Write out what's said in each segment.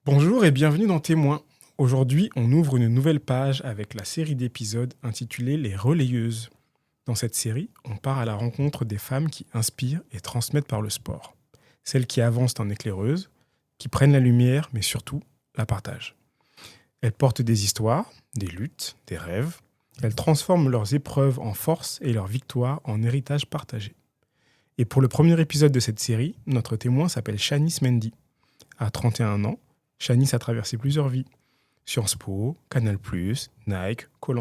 Bonjour et bienvenue dans Témoins. Aujourd'hui, on ouvre une nouvelle page avec la série d'épisodes intitulée Les Relayeuses. Dans cette série, on part à la rencontre des femmes qui inspirent et transmettent par le sport. Celles qui avancent en éclaireuses, qui prennent la lumière, mais surtout la partagent. Elles portent des histoires, des luttes, des rêves. Elles transforment leurs épreuves en force et leurs victoires en héritage partagé. Et pour le premier épisode de cette série, notre témoin s'appelle Shanice Mendy. À 31 ans, Shanice a traversé plusieurs vies. Sciences Po, Canal+, Nike, koh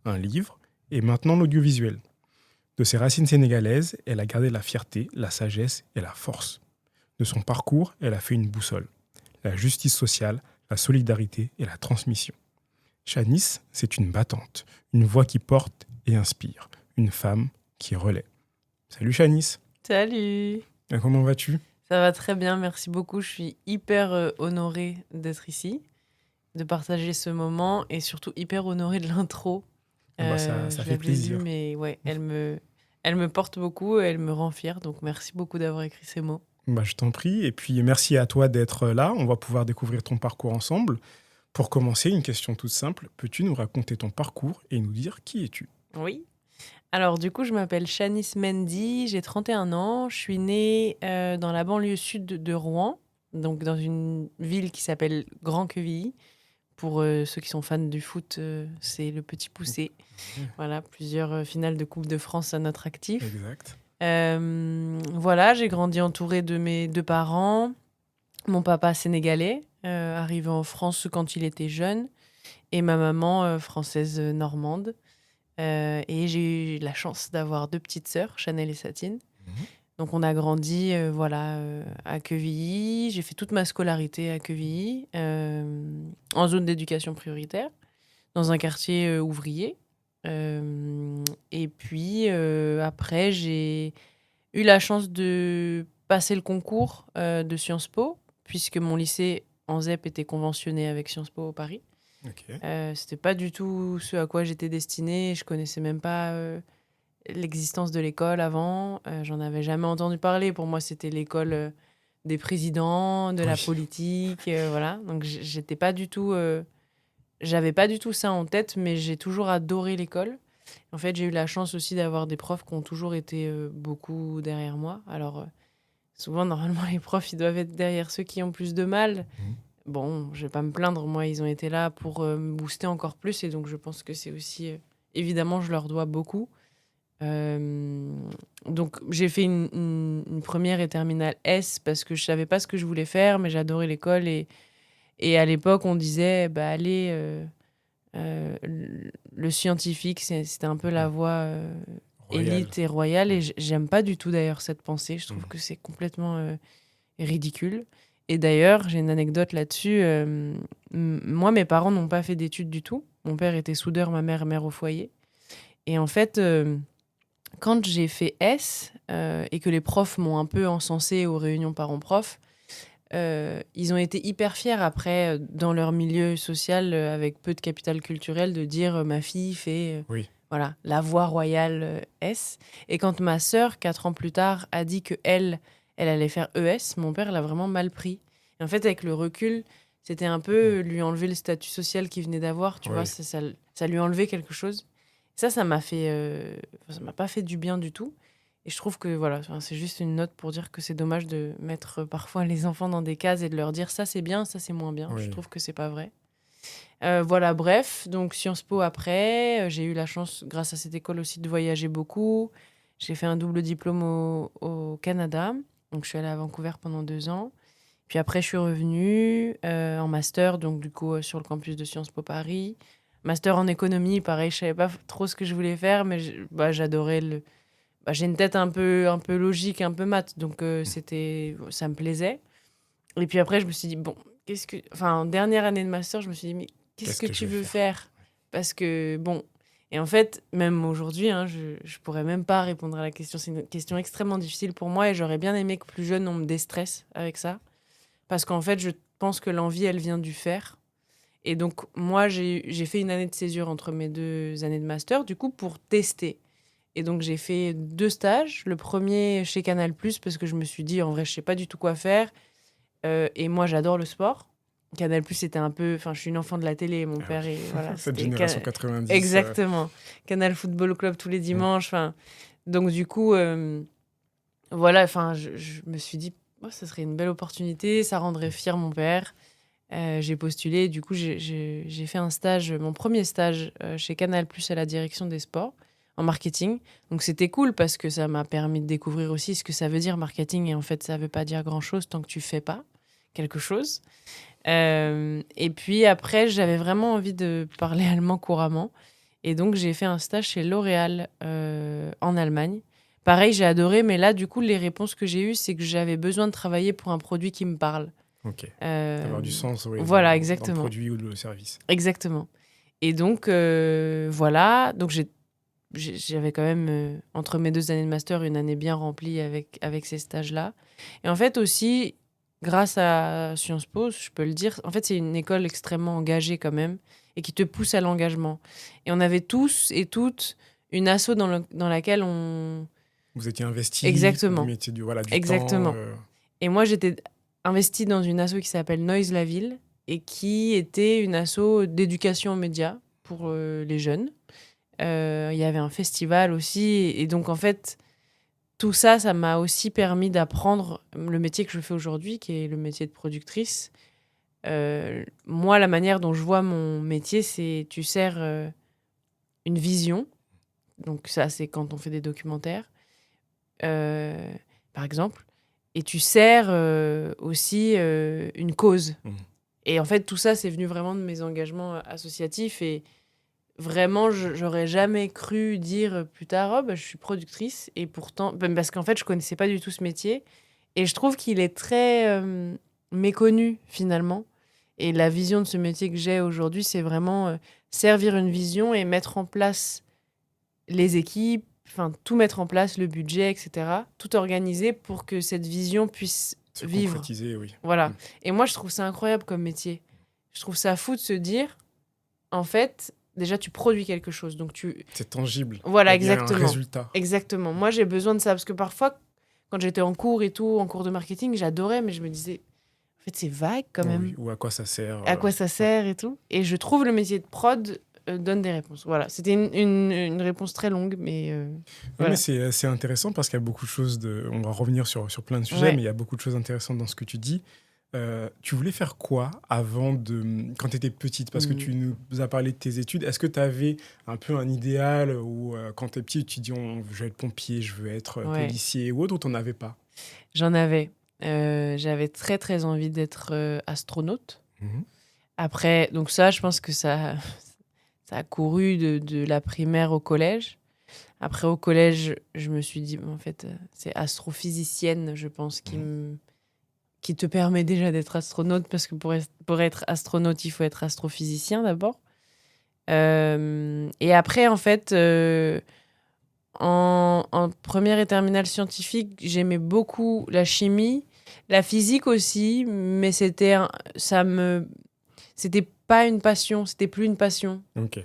un livre et maintenant l'audiovisuel. De ses racines sénégalaises, elle a gardé la fierté, la sagesse et la force. De son parcours, elle a fait une boussole. La justice sociale, la solidarité et la transmission. Shanice, c'est une battante, une voix qui porte et inspire, une femme qui relaie. Salut Shanice. Salut. Comment vas-tu ? Ça va très bien, merci beaucoup. Je suis hyper honorée d'être ici, de partager ce moment et surtout hyper honorée de l'intro. Ça Je fait l'avais lue, plaisir. mais ouais, elle me porte beaucoup et elle me rend fière. Donc merci beaucoup d'avoir écrit ces mots. Je t'en prie. Et puis, merci à toi d'être là. On va pouvoir découvrir ton parcours ensemble. Pour commencer, une question toute simple. Peux-tu nous raconter ton parcours et nous dire qui es-tu ? Oui. Alors du coup, je m'appelle Shanice Mendy, j'ai 31 ans. Je suis née dans la banlieue sud de Rouen, donc dans une ville qui s'appelle Grand-Quevilly. Pour ceux qui sont fans du foot, c'est le Petit Poucet. Voilà, plusieurs finales de Coupe de France à notre actif. Exact. Voilà, j'ai grandi entourée de mes deux parents. Mon papa sénégalais, arrivé en France quand il était jeune, et ma maman française normande. Et j'ai eu la chance d'avoir deux petites sœurs, Chanel et Satine. Donc on a grandi à Quevilly. J'ai fait toute ma scolarité à Quevilly, en zone d'éducation prioritaire, dans un quartier ouvrier. Et puis après, j'ai eu la chance de passer le concours de Sciences Po, puisque mon lycée en ZEP était conventionné avec Sciences Po Paris. Ok. C'était pas du tout ce à quoi j'étais destinée. Je connaissais même pas l'existence de l'école avant. J'en avais jamais entendu parler. Pour moi, c'était l'école des présidents, de la Oui. politique, voilà. Donc j'étais pas du tout, j'avais pas du tout ça en tête, mais j'ai toujours adoré l'école. En fait, j'ai eu la chance aussi d'avoir des profs qui ont toujours été beaucoup derrière moi. Alors souvent, normalement, les profs, ils doivent être derrière ceux qui ont plus de mal. Bon, je vais pas me plaindre, moi, ils ont été là pour me booster encore plus, et donc je pense que c'est aussi, évidemment, je leur dois beaucoup. Euh, donc j'ai fait une première et terminale S parce que je savais pas ce que je voulais faire, mais j'adorais l'école, et à l'époque, on disait, bah allez, le scientifique, c'était un peu la voie Royal. élite et royale, et j'aime pas du tout d'ailleurs cette pensée, je trouve que c'est complètement ridicule. Et d'ailleurs, j'ai une anecdote là-dessus. Moi, mes parents n'ont pas fait d'études du tout. Mon père était soudeur, ma mère, mère au foyer. Et en fait, quand j'ai fait S et que les profs m'ont un peu encensé aux réunions parents-prof, ils ont été hyper fiers après, dans leur milieu social, avec peu de capital culturel, de dire ma fille fait Oui. voilà, la voie royale S. Et quand ma sœur, 4 ans plus tard, a dit que elle allait faire ES, mon père l'a vraiment mal pris. Et en fait, avec le recul, c'était un peu lui enlever le statut social qu'il venait d'avoir, tu vois, Oui. ça lui enlevait quelque chose. Ça m'a fait, ça m'a pas fait du bien du tout. Et je trouve que voilà, enfin, c'est juste une note pour dire que c'est dommage de mettre parfois les enfants dans des cases et de leur dire ça c'est bien, ça c'est moins bien. Je Oui. trouve que c'est pas vrai. Voilà, bref, donc Sciences Po après, j'ai eu la chance, grâce à cette école aussi, de voyager beaucoup. J'ai fait un double diplôme au Canada, donc je suis allée à Vancouver pendant 2 ans. Puis après, je suis revenue en master, donc du coup sur le campus de Sciences Po Paris. Master en économie, pareil, je savais pas trop ce que je voulais faire, mais j'adorais le. J'ai une tête un peu logique, un peu maths, donc ça me plaisait. Et puis après, je me suis dit, bon, enfin, en dernière année de master, je me suis dit, mais qu'est-ce Qu'est-ce que que je tu vais veux faire ? faire? Parce que, bon, et en fait, même aujourd'hui, hein, je pourrais même pas répondre à la question. C'est une question extrêmement difficile pour moi, et j'aurais bien aimé que plus jeune, on me déstresse avec ça. Parce qu'en fait, je pense que l'envie, elle vient du faire. Et donc, moi, j'ai fait une année de césure entre mes 2 années de master, du coup, pour tester. Et donc, j'ai fait 2 stages. Le premier chez Canal+, parce que je me suis dit, en vrai, je sais pas du tout quoi faire. Et moi, j'adore le sport. Canal+, c'était un peu... Enfin, je suis une enfant de la télé, mon père. Et, voilà, Cette c'était génération 90. Exactement. Canal Football Club tous les dimanches. Donc, du coup, voilà, je me suis dit, ça serait une belle opportunité, ça rendrait fier mon père. J'ai postulé, du coup, j'ai fait un stage, mon premier stage chez Canal+, à la direction des sports, en marketing. Donc, c'était cool parce que ça m'a permis de découvrir aussi ce que ça veut dire marketing. Et en fait, ça veut pas dire grand-chose tant que tu fais pas quelque chose. Et puis après, j'avais vraiment envie de parler allemand couramment. Et donc, j'ai fait un stage chez L'Oréal en Allemagne. Pareil, j'ai adoré, mais là, du coup, les réponses que j'ai eues, c'est que j'avais besoin de travailler pour un produit qui me parle. Ok. D'avoir du sens, oui, Voilà, dans le exactement. produit ou le service. Exactement. Et donc, voilà. Donc, j'avais quand même, entre mes 2 années de master, une année bien remplie avec ces stages-là. Et en fait, aussi, grâce à Sciences Po, je peux le dire, en fait, c'est une école extrêmement engagée quand même et qui te pousse à l'engagement. Et on avait tous et toutes une asso dans laquelle on... Vous étiez investi, Exactement. vous mettiez du Exactement. temps. Et moi, j'étais investie dans une asso qui s'appelle Noise la Ville et qui était une asso d'éducation aux médias pour les jeunes. Il y avait un festival aussi. Et donc, en fait, tout ça, ça m'a aussi permis d'apprendre le métier que je fais aujourd'hui, qui est le métier de productrice. Moi, la manière dont je vois mon métier, c'est tu sers une vision. Donc ça, c'est quand on fait des documentaires, par exemple. Et tu sers aussi une cause. Mmh. Et en fait, tout ça, c'est venu vraiment de mes engagements associatifs. Et vraiment, j'aurais jamais cru dire plus tard, je suis productrice. Et pourtant, parce qu'en fait, je connaissais pas du tout ce métier. Et je trouve qu'il est très méconnu, finalement. Et la vision de ce métier que j'ai aujourd'hui, c'est vraiment servir une vision et mettre en place les équipes, tout mettre en place, le budget, etc. Tout organiser pour que cette vision puisse Se vivre. concrétiser, oui. Voilà. Et moi, je trouve ça incroyable comme métier. Je trouve ça fou de se dire, en fait, déjà, tu produis quelque chose. Donc C'est tangible. Voilà, Il y a un exactement. résultat. Exactement. Moi, j'ai besoin de ça parce que parfois, quand j'étais en cours et tout, en cours de marketing, j'adorais, mais je me disais, en fait, c'est vague quand même. Oui, ou à quoi ça sert. À quoi ça sert et tout. Et je trouve le métier de prod donne des réponses. Voilà, c'était une réponse très longue, mais voilà. Mais c'est intéressant parce qu'il y a beaucoup de choses. On va revenir sur plein de sujets, Ouais. mais il y a beaucoup de choses intéressantes dans ce que tu dis. Tu voulais faire quoi quand tu étais petite? Parce que tu nous as parlé de tes études. Est-ce que tu avais un peu un idéal ou quand tu es petit, tu dis je veux être pompier, je veux être policier ou autre, ou tu n'en avais pas? J'en avais. J'avais très très envie d'être astronaute. Mmh. Après, donc ça, je pense que ça a couru de la primaire au collège. Après, au collège, je me suis dit, en fait, c'est astrophysicienne, je pense, qui te permet déjà d'être astronaute, parce que pour être astronaute, il faut être astrophysicien d'abord. Et après, en fait, en première et terminale scientifique, j'aimais beaucoup la chimie, la physique aussi, mais c'était pas une passion, c'était plus une passion. Ok.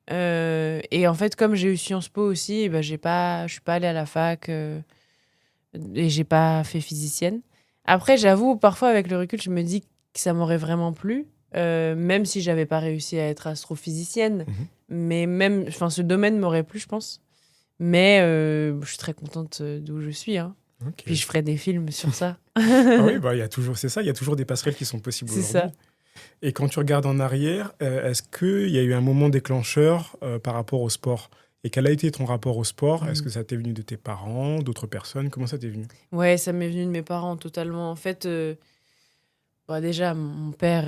Et en fait, comme j'ai eu Sciences Po aussi, je suis pas allée à la fac et j'ai pas fait physicienne. Après, j'avoue, parfois avec le recul, je me dis que ça m'aurait vraiment plu, même si j'avais pas réussi à être astrophysicienne. Mais même, ce domaine m'aurait plu, je pense. Mais je suis très contente d'où je suis. Hein. Okay. Puis je ferai des films sur ça. Oui, il y a toujours des passerelles qui sont possibles aujourd'hui. C'est ça. Et quand tu regardes en arrière, est-ce qu'il y a eu un moment déclencheur par rapport au sport? Et quel a été ton rapport au sport? Est-ce que ça t'est venu de tes parents, d'autres personnes? Comment ça t'est venu? Ouais, ça m'est venu de mes parents totalement. En fait, déjà, mon père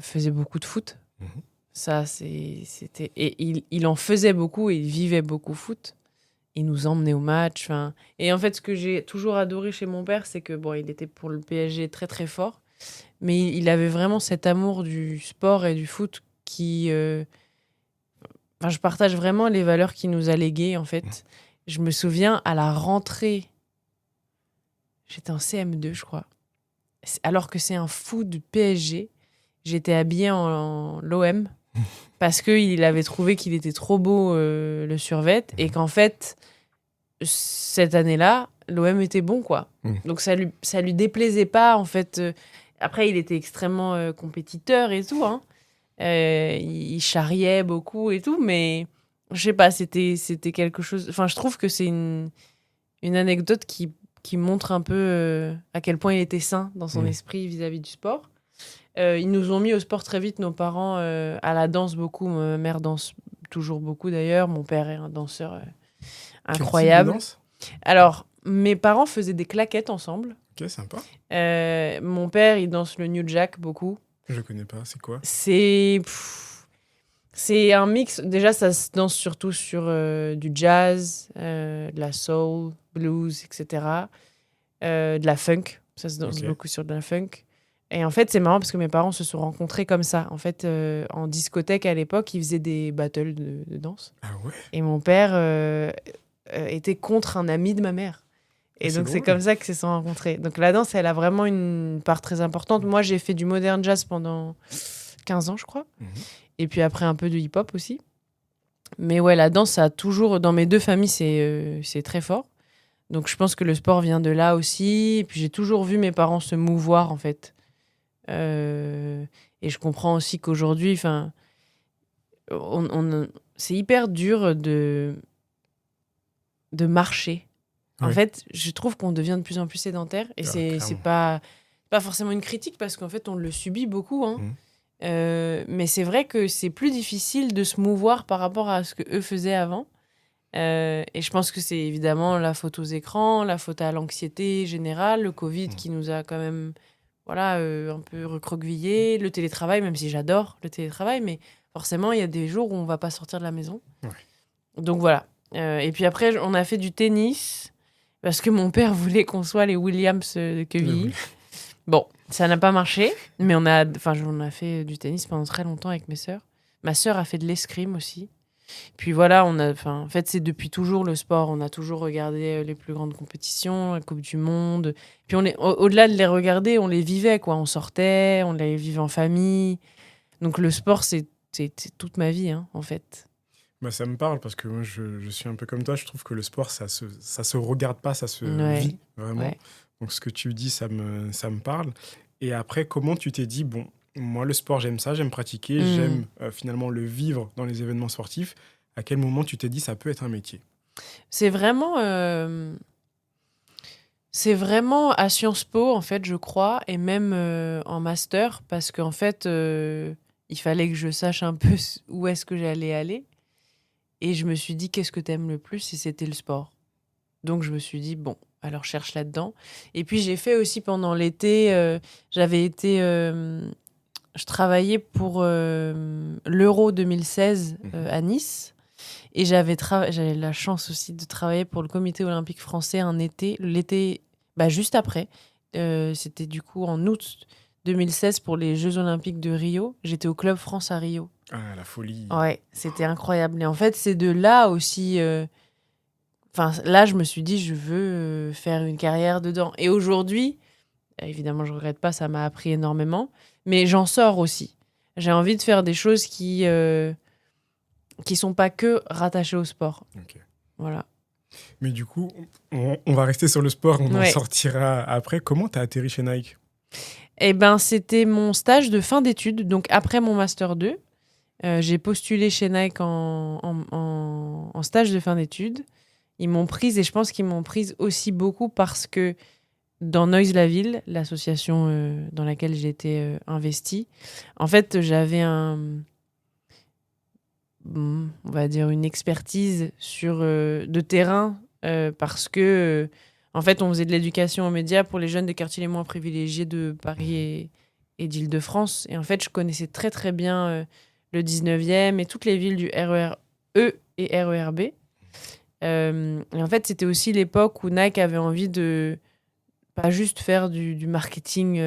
faisait beaucoup de foot. Ça, c'était... Et il en faisait beaucoup et il vivait beaucoup foot. Il nous emmenait au match. Et en fait, ce que j'ai toujours adoré chez mon père, c'est que, il était pour le PSG très, très fort. Mais il avait vraiment cet amour du sport et du foot qui... je partage vraiment les valeurs qu'il nous a léguées, en fait. Je me souviens, à la rentrée, j'étais en CM2, je crois. Alors que c'est un fou du PSG, j'étais habillée en l'OM parce qu'il avait trouvé qu'il était trop beau, le survêt, et qu'en fait, cette année-là, l'OM était bon, quoi. Donc ça lui déplaisait pas, en fait. Après, il était extrêmement compétiteur et tout, hein. Il charriait beaucoup et tout, mais je sais pas, c'était quelque chose. Enfin, je trouve que c'est une anecdote qui montre un peu à quel point il était sain dans son esprit vis-à-vis du sport. Ils nous ont mis au sport très vite, nos parents, à la danse beaucoup. Ma mère danse toujours beaucoup d'ailleurs. Mon père est un danseur Quel type de incroyable. danse? Alors, mes parents faisaient des claquettes ensemble. Ok, sympa. Mon père, il danse le New Jack beaucoup. Je connais pas, c'est quoi? C'est un mix. Déjà, ça se danse surtout sur du jazz, de la soul, blues, etc. De la funk. Ça se danse beaucoup sur de la funk. Et en fait, c'est marrant parce que mes parents se sont rencontrés comme ça. En fait, en discothèque à l'époque, ils faisaient des battles de danse. Ah ouais? Et mon père était contre un ami de ma mère. Et donc, c'est comme ça qu'ils se sont rencontrés. Donc, la danse, elle a vraiment une part très importante. Moi, j'ai fait du modern jazz pendant 15 ans, je crois. Et puis après, un peu de hip-hop aussi. Mais ouais, la danse, ça a toujours... Dans mes deux familles, c'est très fort. Donc, je pense que le sport vient de là aussi. Et puis, j'ai toujours vu mes parents se mouvoir, en fait. Et je comprends aussi qu'aujourd'hui, c'est hyper dur de marcher. En fait, je trouve qu'on devient de plus en plus sédentaire. Et c'est pas forcément une critique parce qu'en fait, on le subit beaucoup. Hein. Mais c'est vrai que c'est plus difficile de se mouvoir par rapport à ce qu'eux faisaient avant. Et je pense que c'est évidemment la faute aux écrans, la faute à l'anxiété générale, le Covid qui nous a quand même un peu recroquevillé, le télétravail, même si j'adore le télétravail, mais forcément, il y a des jours où on ne va pas sortir de la maison. Donc voilà. Et puis après, on a fait du tennis parce que mon père voulait qu'on soit les Williams de Quevilly. Bon, ça n'a pas marché, mais on a fait du tennis pendant très longtemps avec mes sœurs. Ma sœur a fait de l'escrime aussi. Puis voilà, en fait, c'est depuis toujours le sport. On a toujours regardé les plus grandes compétitions, la Coupe du Monde. Puis au-delà de les regarder, on les vivait, quoi. On sortait, on les vivait en famille. Donc le sport, c'est toute ma vie, hein, en fait. Bah, ça me parle parce que moi, je suis un peu comme toi. Je trouve que le sport, ça se regarde pas, ça se vit vraiment. Ouais. Donc ce que tu dis, ça me parle. Et après, comment tu t'es dit, bon, moi, le sport, j'aime ça, j'aime pratiquer, j'aime finalement le vivre dans les événements sportifs. À quel moment tu t'es dit, ça peut être un métier? C'est vraiment à Sciences Po, en fait, je crois, et même en master, parce qu'en fait, il fallait que je sache un peu où est-ce que j'allais aller. Et je me suis dit, qu'est-ce que t'aimes le plus? Et c'était le sport. Donc, je me suis dit, bon, alors cherche là-dedans. Et puis, j'ai fait aussi pendant l'été, je travaillais pour l'Euro 2016 à Nice. Et j'avais la chance aussi de travailler pour le comité olympique français l'été juste après. C'était du coup en août 2016 pour les Jeux olympiques de Rio. J'étais au Club France à Rio. Ah, la folie. Ouais, c'était incroyable. Et en fait, c'est de là aussi... là, je me suis dit, je veux faire une carrière dedans. Et aujourd'hui, évidemment, je regrette pas, ça m'a appris énormément. Mais j'en sors aussi. J'ai envie de faire des choses qui sont pas que rattachées au sport. Okay. Voilà. Mais du coup, on va rester sur le sport, on en sortira après. Comment tu as atterri chez Nike? Eh ben, c'était mon stage de fin d'études, donc après mon Master 2. J'ai postulé chez Nike en stage de fin d'études. Ils m'ont prise et je pense qu'ils m'ont prise aussi beaucoup parce que dans Noise-la-Ville, l'association dans laquelle j'étais investie, en fait, j'avais on va dire une expertise de terrain parce que en fait, on faisait de l'éducation aux médias pour les jeunes des quartiers les moins privilégiés de Paris et d'Île-de-France. Et en fait, je connaissais très très bien le 19e et toutes les villes du RER E et RER B. Et en fait, c'était aussi l'époque où Nike avait envie de pas juste faire du marketing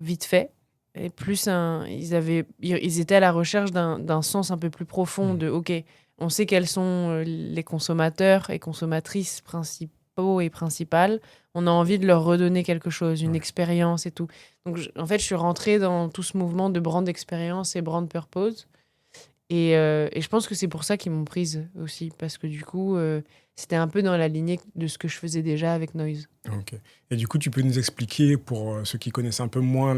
vite fait, et plus ils étaient à la recherche d'un sens un peu plus profond de OK, on sait quels sont les consommateurs et consommatrices principaux et principales, on a envie de leur redonner quelque chose, une expérience et tout. Donc en fait, je suis rentrée dans tout ce mouvement de brand expérience et brand purpose. Et je pense que c'est pour ça qu'ils m'ont prise aussi, parce que du coup, c'était un peu dans la lignée de ce que je faisais déjà avec Noise. Ok. Et du coup, tu peux nous expliquer, pour ceux qui connaissent un peu moins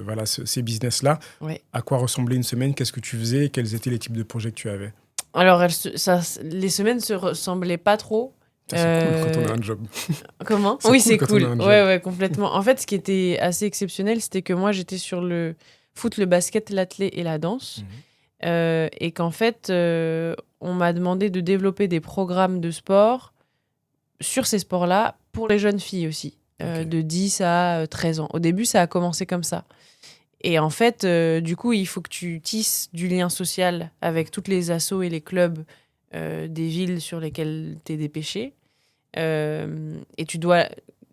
voilà, ces business-là, Ouais. à quoi ressemblait une semaine, qu'est-ce que tu faisais et quels étaient les types de projets que tu avais? Alors, les semaines se ressemblaient pas trop. Ça, c'est cool quand on a un job. Comment? C'est Oui, cool c'est quand on a cool. un job. Ouais, complètement. En fait, ce qui était assez exceptionnel, c'était que moi, j'étais sur le foot, le basket, l'athlé et la danse. Mhm. Et qu'en fait, on m'a demandé de développer des programmes de sport sur ces sports-là pour les jeunes filles aussi, Ok. de 10 à 13 ans. Au début, ça a commencé comme ça. Et en fait, du coup, il faut que tu tisses du lien social avec toutes les assos et les clubs des villes sur lesquelles tu es dépêché. Et tu dois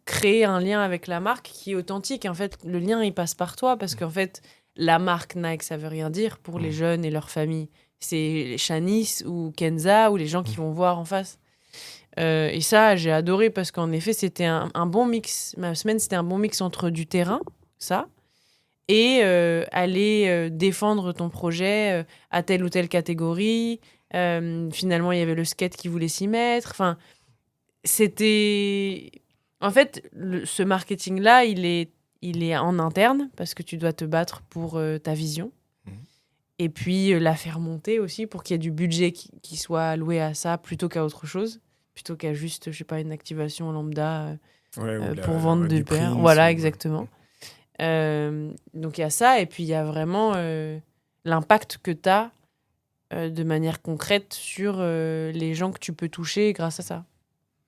créer un lien avec la marque qui est authentique. En fait, le lien, il passe par toi parce qu'en fait, la marque Nike, ça veut rien dire pour les jeunes et leurs familles. C'est Shanice ou Kenza ou les gens qui vont voir en face. Et ça, j'ai adoré parce qu'en effet, c'était un bon mix. Ma semaine, c'était un bon mix entre du terrain, ça, et aller défendre ton projet à telle ou telle catégorie. Finalement, il y avait le skate qui voulait s'y mettre. Enfin, c'était... En fait, ce marketing-là, il est en interne parce que tu dois te battre pour ta vision. Mhm. Et puis, la faire monter aussi pour qu'il y ait du budget qui soit alloué à ça plutôt qu'à autre chose. Plutôt qu'à juste, je sais pas, une activation lambda Ouais, ou pour vendre du des paires. Prince. Voilà, exactement. Donc, il y a ça. Et puis, il y a vraiment l'impact que tu as de manière concrète sur les gens que tu peux toucher grâce à ça.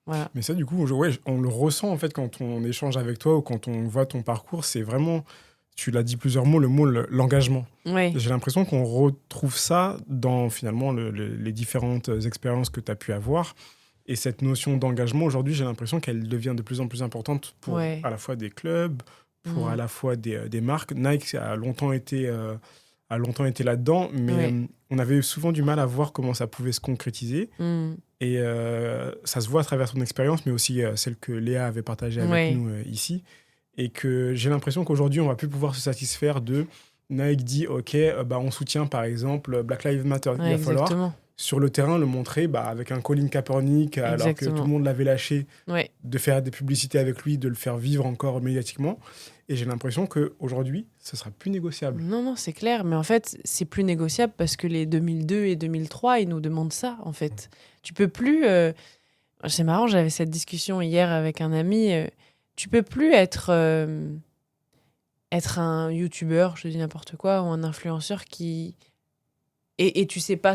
Voilà. Mais ça, du coup, ouais, on le ressent en fait quand on échange avec toi ou quand on voit ton parcours. C'est vraiment, tu l'as dit plusieurs mots, l'engagement. Ouais. J'ai l'impression qu'on retrouve ça dans finalement les différentes expériences que tu as pu avoir. Et cette notion d'engagement, aujourd'hui, j'ai l'impression qu'elle devient de plus en plus importante pour Ouais. à la fois des clubs, pour à la fois des marques. Nike a longtemps été là-dedans, mais Ouais. on avait souvent du mal à voir comment ça pouvait se concrétiser. Mm. Et ça se voit à travers ton expérience, mais aussi celle que Léa avait partagée avec Ouais. nous ici. Et que j'ai l'impression qu'aujourd'hui, on va plus pouvoir se satisfaire de Nike dit, OK, bah, on soutient par exemple Black Lives Matter. Ouais, Il va falloir exactement. sur le terrain le montrer avec un Colin Kaepernick, alors que tout Exactement. le monde l'avait lâché, Ouais. de faire des publicités avec lui, de le faire vivre encore médiatiquement. Et j'ai l'impression qu'aujourd'hui, ce sera plus négociable. Non, c'est clair. Mais en fait, c'est plus négociable parce que les 2002 et 2003, ils nous demandent ça, en fait. Tu peux plus... C'est marrant, j'avais cette discussion hier avec un ami. Tu peux plus être un youtubeur, je dis n'importe quoi, ou un influenceur qui... Et tu sais pas...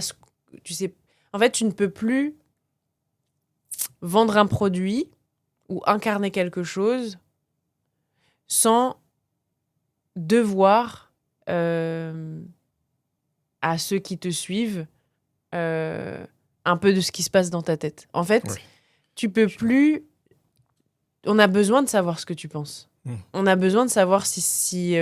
Tu sais... En fait, tu ne peux plus vendre un produit ou incarner quelque chose sans devoir à ceux qui te suivent un peu de ce qui se passe dans ta tête. En fait, Ouais. tu peux plus... On a besoin de savoir ce que tu penses. On a besoin de savoir si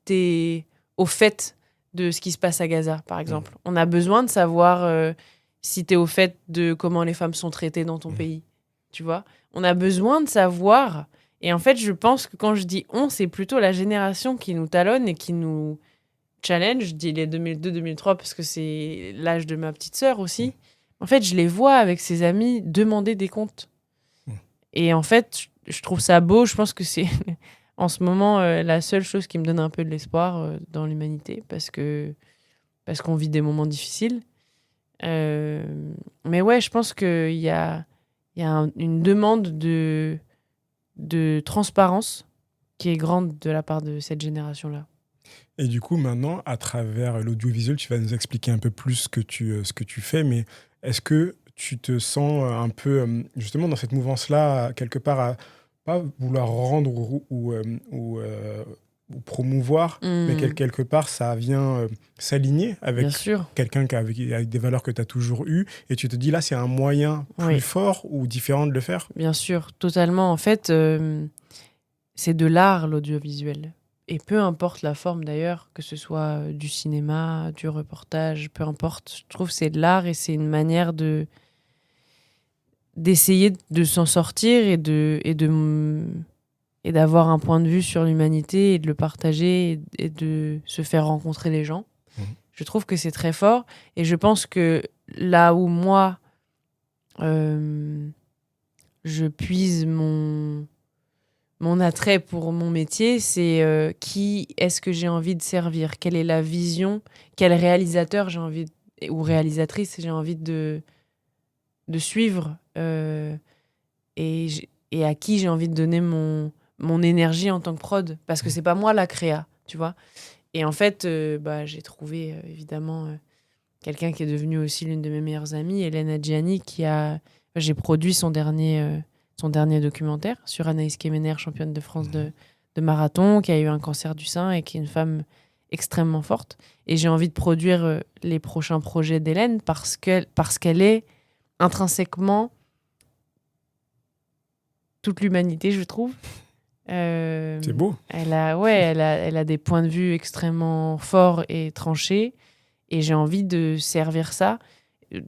t'es au fait de ce qui se passe à Gaza, par exemple. On a besoin de savoir si t'es au fait de comment les femmes sont traitées dans ton pays. Tu vois ? On a besoin de savoir. Et en fait, je pense que quand je dis on, c'est plutôt la génération qui nous talonne et qui nous challenge. Je dis les 2002-2003 parce que c'est l'âge de ma petite sœur aussi. En fait, je les vois avec ses amis demander des comptes. Et en fait, je trouve ça beau. Je pense que c'est en ce moment la seule chose qui me donne un peu de l'espoir dans l'humanité parce qu'on vit des moments difficiles. Mais ouais, je pense qu'il y a une demande de transparence qui est grande de la part de cette génération-là. Et du coup, maintenant, à travers l'audiovisuel, tu vas nous expliquer un peu plus ce que tu fais, mais est-ce que tu te sens un peu, justement, dans cette mouvance-là, quelque part, à pas vouloir rendre ou promouvoir, mais quelque part, ça vient s'aligner avec Bien sûr. quelqu'un avec des valeurs que tu as toujours eues, et tu te dis, là, c'est un moyen plus fort ou différent de le faire? Bien sûr, totalement. En fait, c'est de l'art, l'audiovisuel. Et peu importe la forme d'ailleurs, que ce soit du cinéma, du reportage, peu importe, je trouve que c'est de l'art et c'est une manière d'essayer de s'en sortir et de et d'avoir un point de vue sur l'humanité et de le partager et de se faire rencontrer les gens. Je trouve que c'est très fort et je pense que là où moi, je puise mon attrait pour mon métier, c'est qui est-ce que j'ai envie de servir, quelle est la vision, quel réalisateur j'ai envie ou réalisatrice j'ai envie de suivre et à qui j'ai envie de donner mon énergie en tant que prod, parce que c'est pas moi la créa, tu vois. Et en fait, j'ai trouvé évidemment quelqu'un qui est devenu aussi l'une de mes meilleures amies, Hélène Adjiani, j'ai produit son dernier documentaire sur Anaïs Kemener, championne de France de marathon, qui a eu un cancer du sein et qui est une femme extrêmement forte. Et j'ai envie de produire les prochains projets d'Hélène parce qu'elle est intrinsèquement toute l'humanité, je trouve. C'est beau. Elle a des points de vue extrêmement forts et tranchés. Et j'ai envie de servir ça.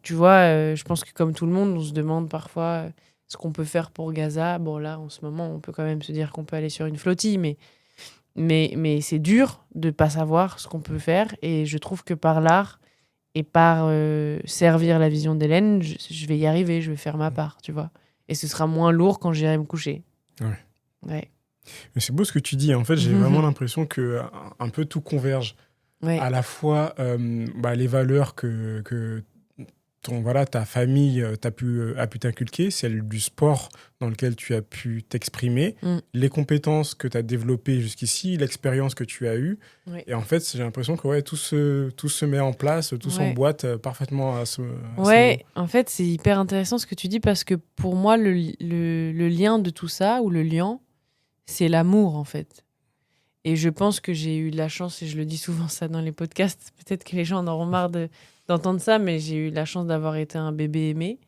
Tu vois, je pense que comme tout le monde, on se demande parfois ce qu'on peut faire pour Gaza. Bon, là, en ce moment, on peut quand même se dire qu'on peut aller sur une flottille, mais c'est dur de ne pas savoir ce qu'on peut faire. Et je trouve que par l'art et par servir la vision d'Hélène, je vais y arriver, je vais faire ma part, tu vois. Et ce sera moins lourd quand j'irai me coucher. Ouais. Mais c'est beau ce que tu dis. En fait, j'ai vraiment l'impression que un peu tout converge. Ouais. À la fois les valeurs que ta famille a pu t'inculquer, celle du sport dans lequel tu as pu t'exprimer, les compétences que tu as développées jusqu'ici, l'expérience que tu as eue. Ouais. Et en fait, j'ai l'impression que tout se met en place, tout s'emboîte parfaitement à ce moment. En fait, c'est hyper intéressant ce que tu dis parce que pour moi, le lien de tout ça, ou le lien, c'est l'amour en fait. Et je pense que j'ai eu la chance, et je le dis souvent ça dans les podcasts, peut-être que les gens en auront marre d'entendre ça, mais j'ai eu la chance d'avoir été un bébé aimé.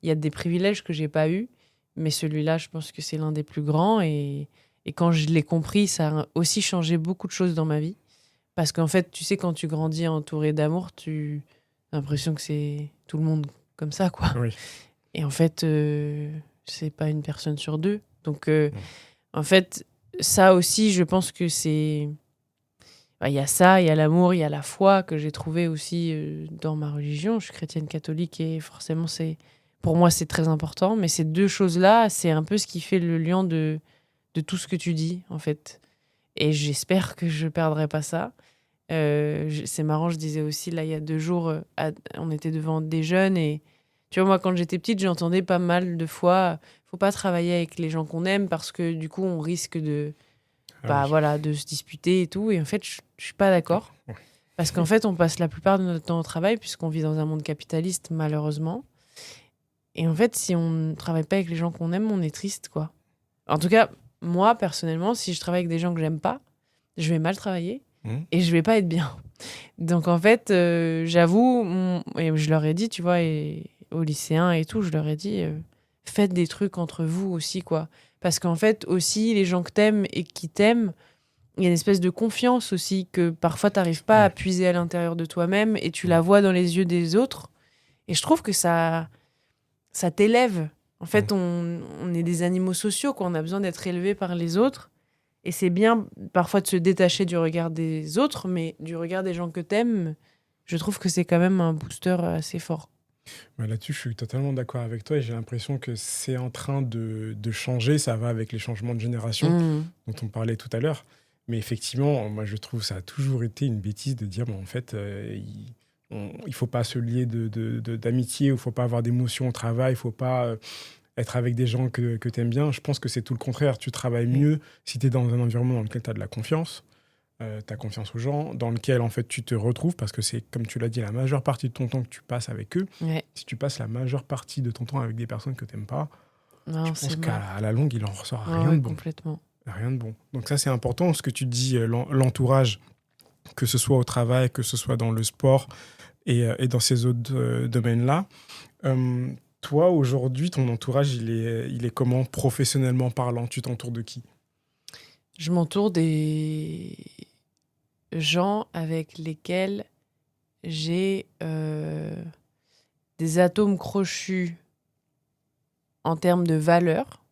Il y a des privilèges que j'ai pas eus, mais celui-là, je pense que c'est l'un des plus grands. Et quand je l'ai compris, ça a aussi changé beaucoup de choses dans ma vie. Parce qu'en fait, tu sais, quand tu grandis entouré d'amour, tu as l'impression que c'est tout le monde comme ça, quoi. Oui. Et en fait, c'est pas une personne sur deux. Donc, en fait, ça aussi, je pense que c'est... Il y a ça, il y a l'amour, il y a la foi que j'ai trouvé aussi dans ma religion. Je suis chrétienne catholique et forcément, pour moi, c'est très important. Mais ces deux choses-là, c'est un peu ce qui fait le lien de tout ce que tu dis, en fait. Et j'espère que je ne perdrai pas ça. C'est marrant, je disais aussi, là, il y a 2 jours, on était devant des jeunes et tu vois, moi, quand j'étais petite, j'entendais pas mal de fois, faut pas travailler avec les gens qu'on aime parce que du coup, on risque de se disputer et tout. Et en fait, je suis pas d'accord. Parce qu'en fait, on passe la plupart de notre temps au travail puisqu'on vit dans un monde capitaliste, malheureusement. Et en fait, si on ne travaille pas avec les gens qu'on aime, on est triste, quoi. En tout cas, moi, personnellement, si je travaille avec des gens que j'aime pas, je vais mal travailler et je vais pas être bien. Donc, en fait, j'avoue, et je leur ai dit, tu vois, et aux lycéens et tout, je leur ai dit, faites des trucs entre vous aussi, quoi. Parce qu'en fait, aussi, les gens que t'aimes et qui t'aiment, il y a une espèce de confiance aussi que parfois t'arrives pas à puiser à l'intérieur de toi-même et tu la vois dans les yeux des autres. Et je trouve que ça t'élève. En fait, on est des animaux sociaux, quoi. On a besoin d'être élevés par les autres. Et c'est bien parfois de se détacher du regard des autres, mais du regard des gens que t'aimes, je trouve que c'est quand même un booster assez fort. Là-dessus, je suis totalement d'accord avec toi et j'ai l'impression que c'est en train de changer. Ça va avec les changements de génération dont on parlait tout à l'heure. Mais effectivement, moi, je trouve que ça a toujours été une bêtise de dire, en fait, il faut pas se lier d'amitié, il faut pas avoir d'émotions au travail, il faut pas être avec des gens que tu aimes bien. Je pense que c'est tout le contraire. Tu travailles mieux si tu es dans un environnement dans lequel tu as de la confiance. Tu as confiance aux gens, dans lequel en fait tu te retrouves, parce que c'est, comme tu l'as dit, la majeure partie de ton temps que tu passes avec eux. Si tu passes la majeure partie de ton temps avec des personnes que tu n'aimes pas, je pense qu'à la longue, il en ressort rien de bon. Complètement. Rien de bon. Donc ça, c'est important, ce que tu dis, l'entourage, que ce soit au travail, que ce soit dans le sport et dans ces autres domaines-là. Toi, aujourd'hui, ton entourage, il est comment, professionnellement parlant? Tu t'entoures de qui? Je m'entoure des gens avec lesquels j'ai des atomes crochus en termes de valeurs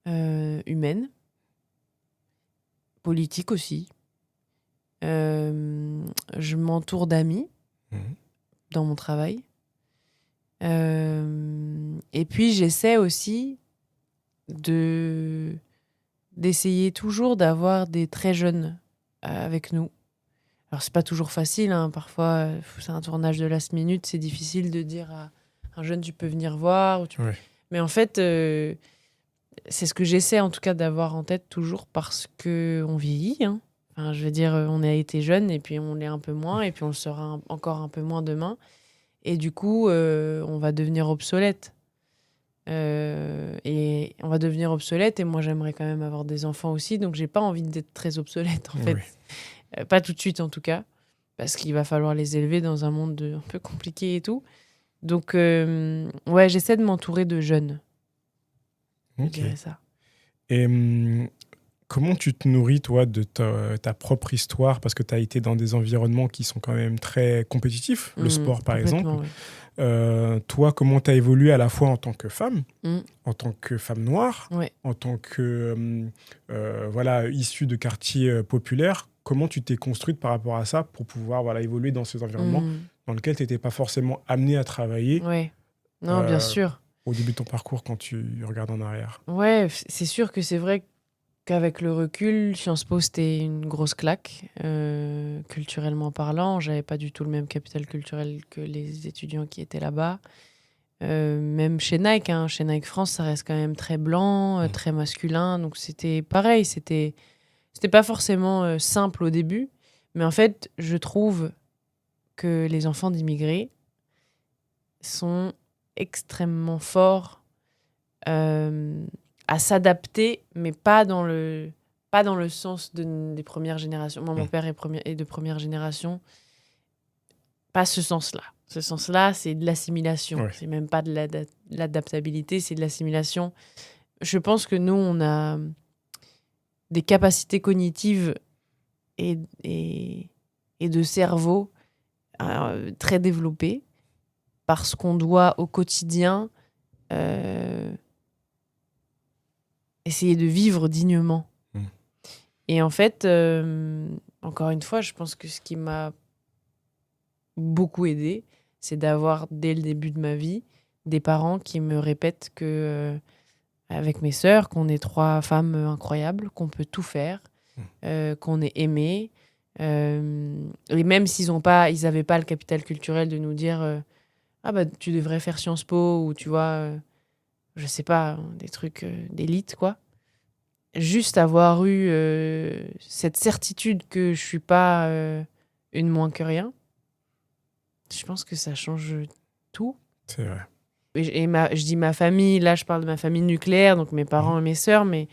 humaines. politique aussi. Je m'entoure d'amis Mhm. dans mon travail. Et puis, j'essaie aussi d'essayer toujours d'avoir des très jeunes avec nous. Alors, c'est pas toujours facile, hein. Parfois, c'est un tournage de last minute, c'est difficile de dire à un jeune, tu peux venir voir. Ouais. Mais en fait, c'est ce que j'essaie en tout cas d'avoir en tête toujours parce qu'on vieillit, hein. Enfin, je veux dire, on a été jeune et puis on l'est un peu moins et puis on le sera encore un peu moins demain. Et du coup, on va devenir obsolète. Et on va devenir obsolète et moi, j'aimerais quand même avoir des enfants aussi. Donc, j'ai pas envie d'être très obsolète en fait. Oui. Pas tout de suite en tout cas. Parce qu'il va falloir les élever dans un monde un peu compliqué et tout. Donc, ouais, j'essaie de m'entourer de jeunes. Je Ok. dirais ça. Et comment tu te nourris, toi, de ta propre histoire? Parce que tu as été dans des environnements qui sont quand même très compétitifs, le sport par exemple. Complètement, ouais. Toi, comment tu as évolué à la fois en tant que femme, Mm. en tant que femme noire, Ouais. en tant que voilà, issue de quartiers populaires? Comment tu t'es construite par rapport à ça pour pouvoir voilà, évoluer dans ces environnements Mm. dans lesquels tu n'étais pas forcément amenée à travailler Ouais. Non, bien sûr. au début de ton parcours quand tu regardes en arrière? Ouais, c'est sûr que c'est vrai qu'avec le recul, Sciences Po, c'était une grosse claque, culturellement parlant. J'avais pas du tout le même capital culturel que les étudiants qui étaient là-bas. Même chez Nike, hein, chez Nike France, ça reste quand même très blanc, très masculin. Donc c'était pareil, c'était pas forcément simple au début. Mais en fait, je trouve que les enfants d'immigrés sont extrêmement forts à s'adapter, mais pas dans le sens des premières générations. Moi, mon père est de première génération. Pas ce sens-là. Ce sens-là, c'est de l'assimilation. Ouais. C'est même pas de l'adaptabilité, c'est de l'assimilation. Je pense que nous, on a des capacités cognitives et de cerveau très développées parce qu'on doit au quotidien essayer de vivre dignement. Et en fait, encore une fois, je pense que ce qui m'a beaucoup aidée, c'est d'avoir, dès le début de ma vie, des parents qui me répètent que, avec mes sœurs, qu'on est 3 femmes incroyables, qu'on peut tout faire, qu'on est aimées. Et même s'ils n'avaient pas le capital culturel de nous dire ah bah tu devrais faire Sciences Po ou tu vois, je sais pas, des trucs d'élite quoi. Juste avoir eu cette certitude que je suis pas une moins que rien, je pense que ça change tout. C'est vrai. Je dis ma famille, là je parle de ma famille nucléaire, donc mes parents et mes sœurs, mais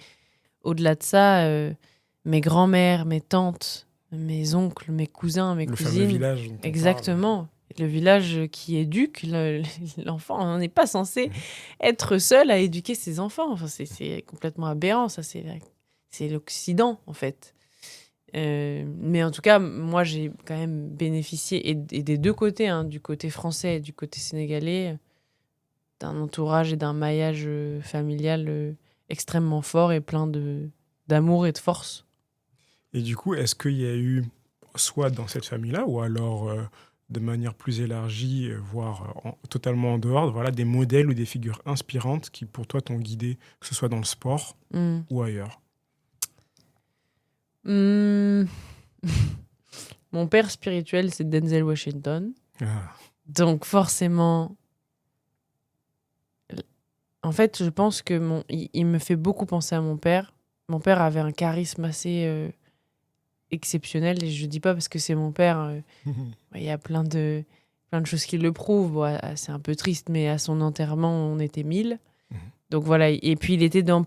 au-delà de ça, mes grands-mères, mes tantes, mes oncles, mes cousins, mes Le cousines. fameux village dont on Exactement. Le village qui éduque l'enfant. On n'est pas censé être seul à éduquer ses enfants. Enfin, c'est complètement aberrant, ça. C'est l'Occident, en fait. Mais en tout cas, moi, j'ai quand même bénéficié, et des deux côtés, hein, du côté français et du côté sénégalais, d'un entourage et d'un maillage familial extrêmement fort et plein d'amour et de force. Et du coup, est-ce qu'il y a eu, soit dans cette famille-là, ou alors de manière plus élargie, voire totalement en dehors, voilà, des modèles ou des figures inspirantes qui, pour toi, t'ont guidé, que ce soit dans le sport ou ailleurs? Mon père spirituel, c'est Denzel Washington. Ah. Donc forcément, en fait, je pense que il me fait beaucoup penser à mon père. Mon père avait un charisme assez exceptionnel, et je dis pas parce que c'est mon père. Il y a plein de choses qui le prouvent. Bon, c'est un peu triste, mais à son enterrement, on était 1000. Donc voilà. Et puis il était dans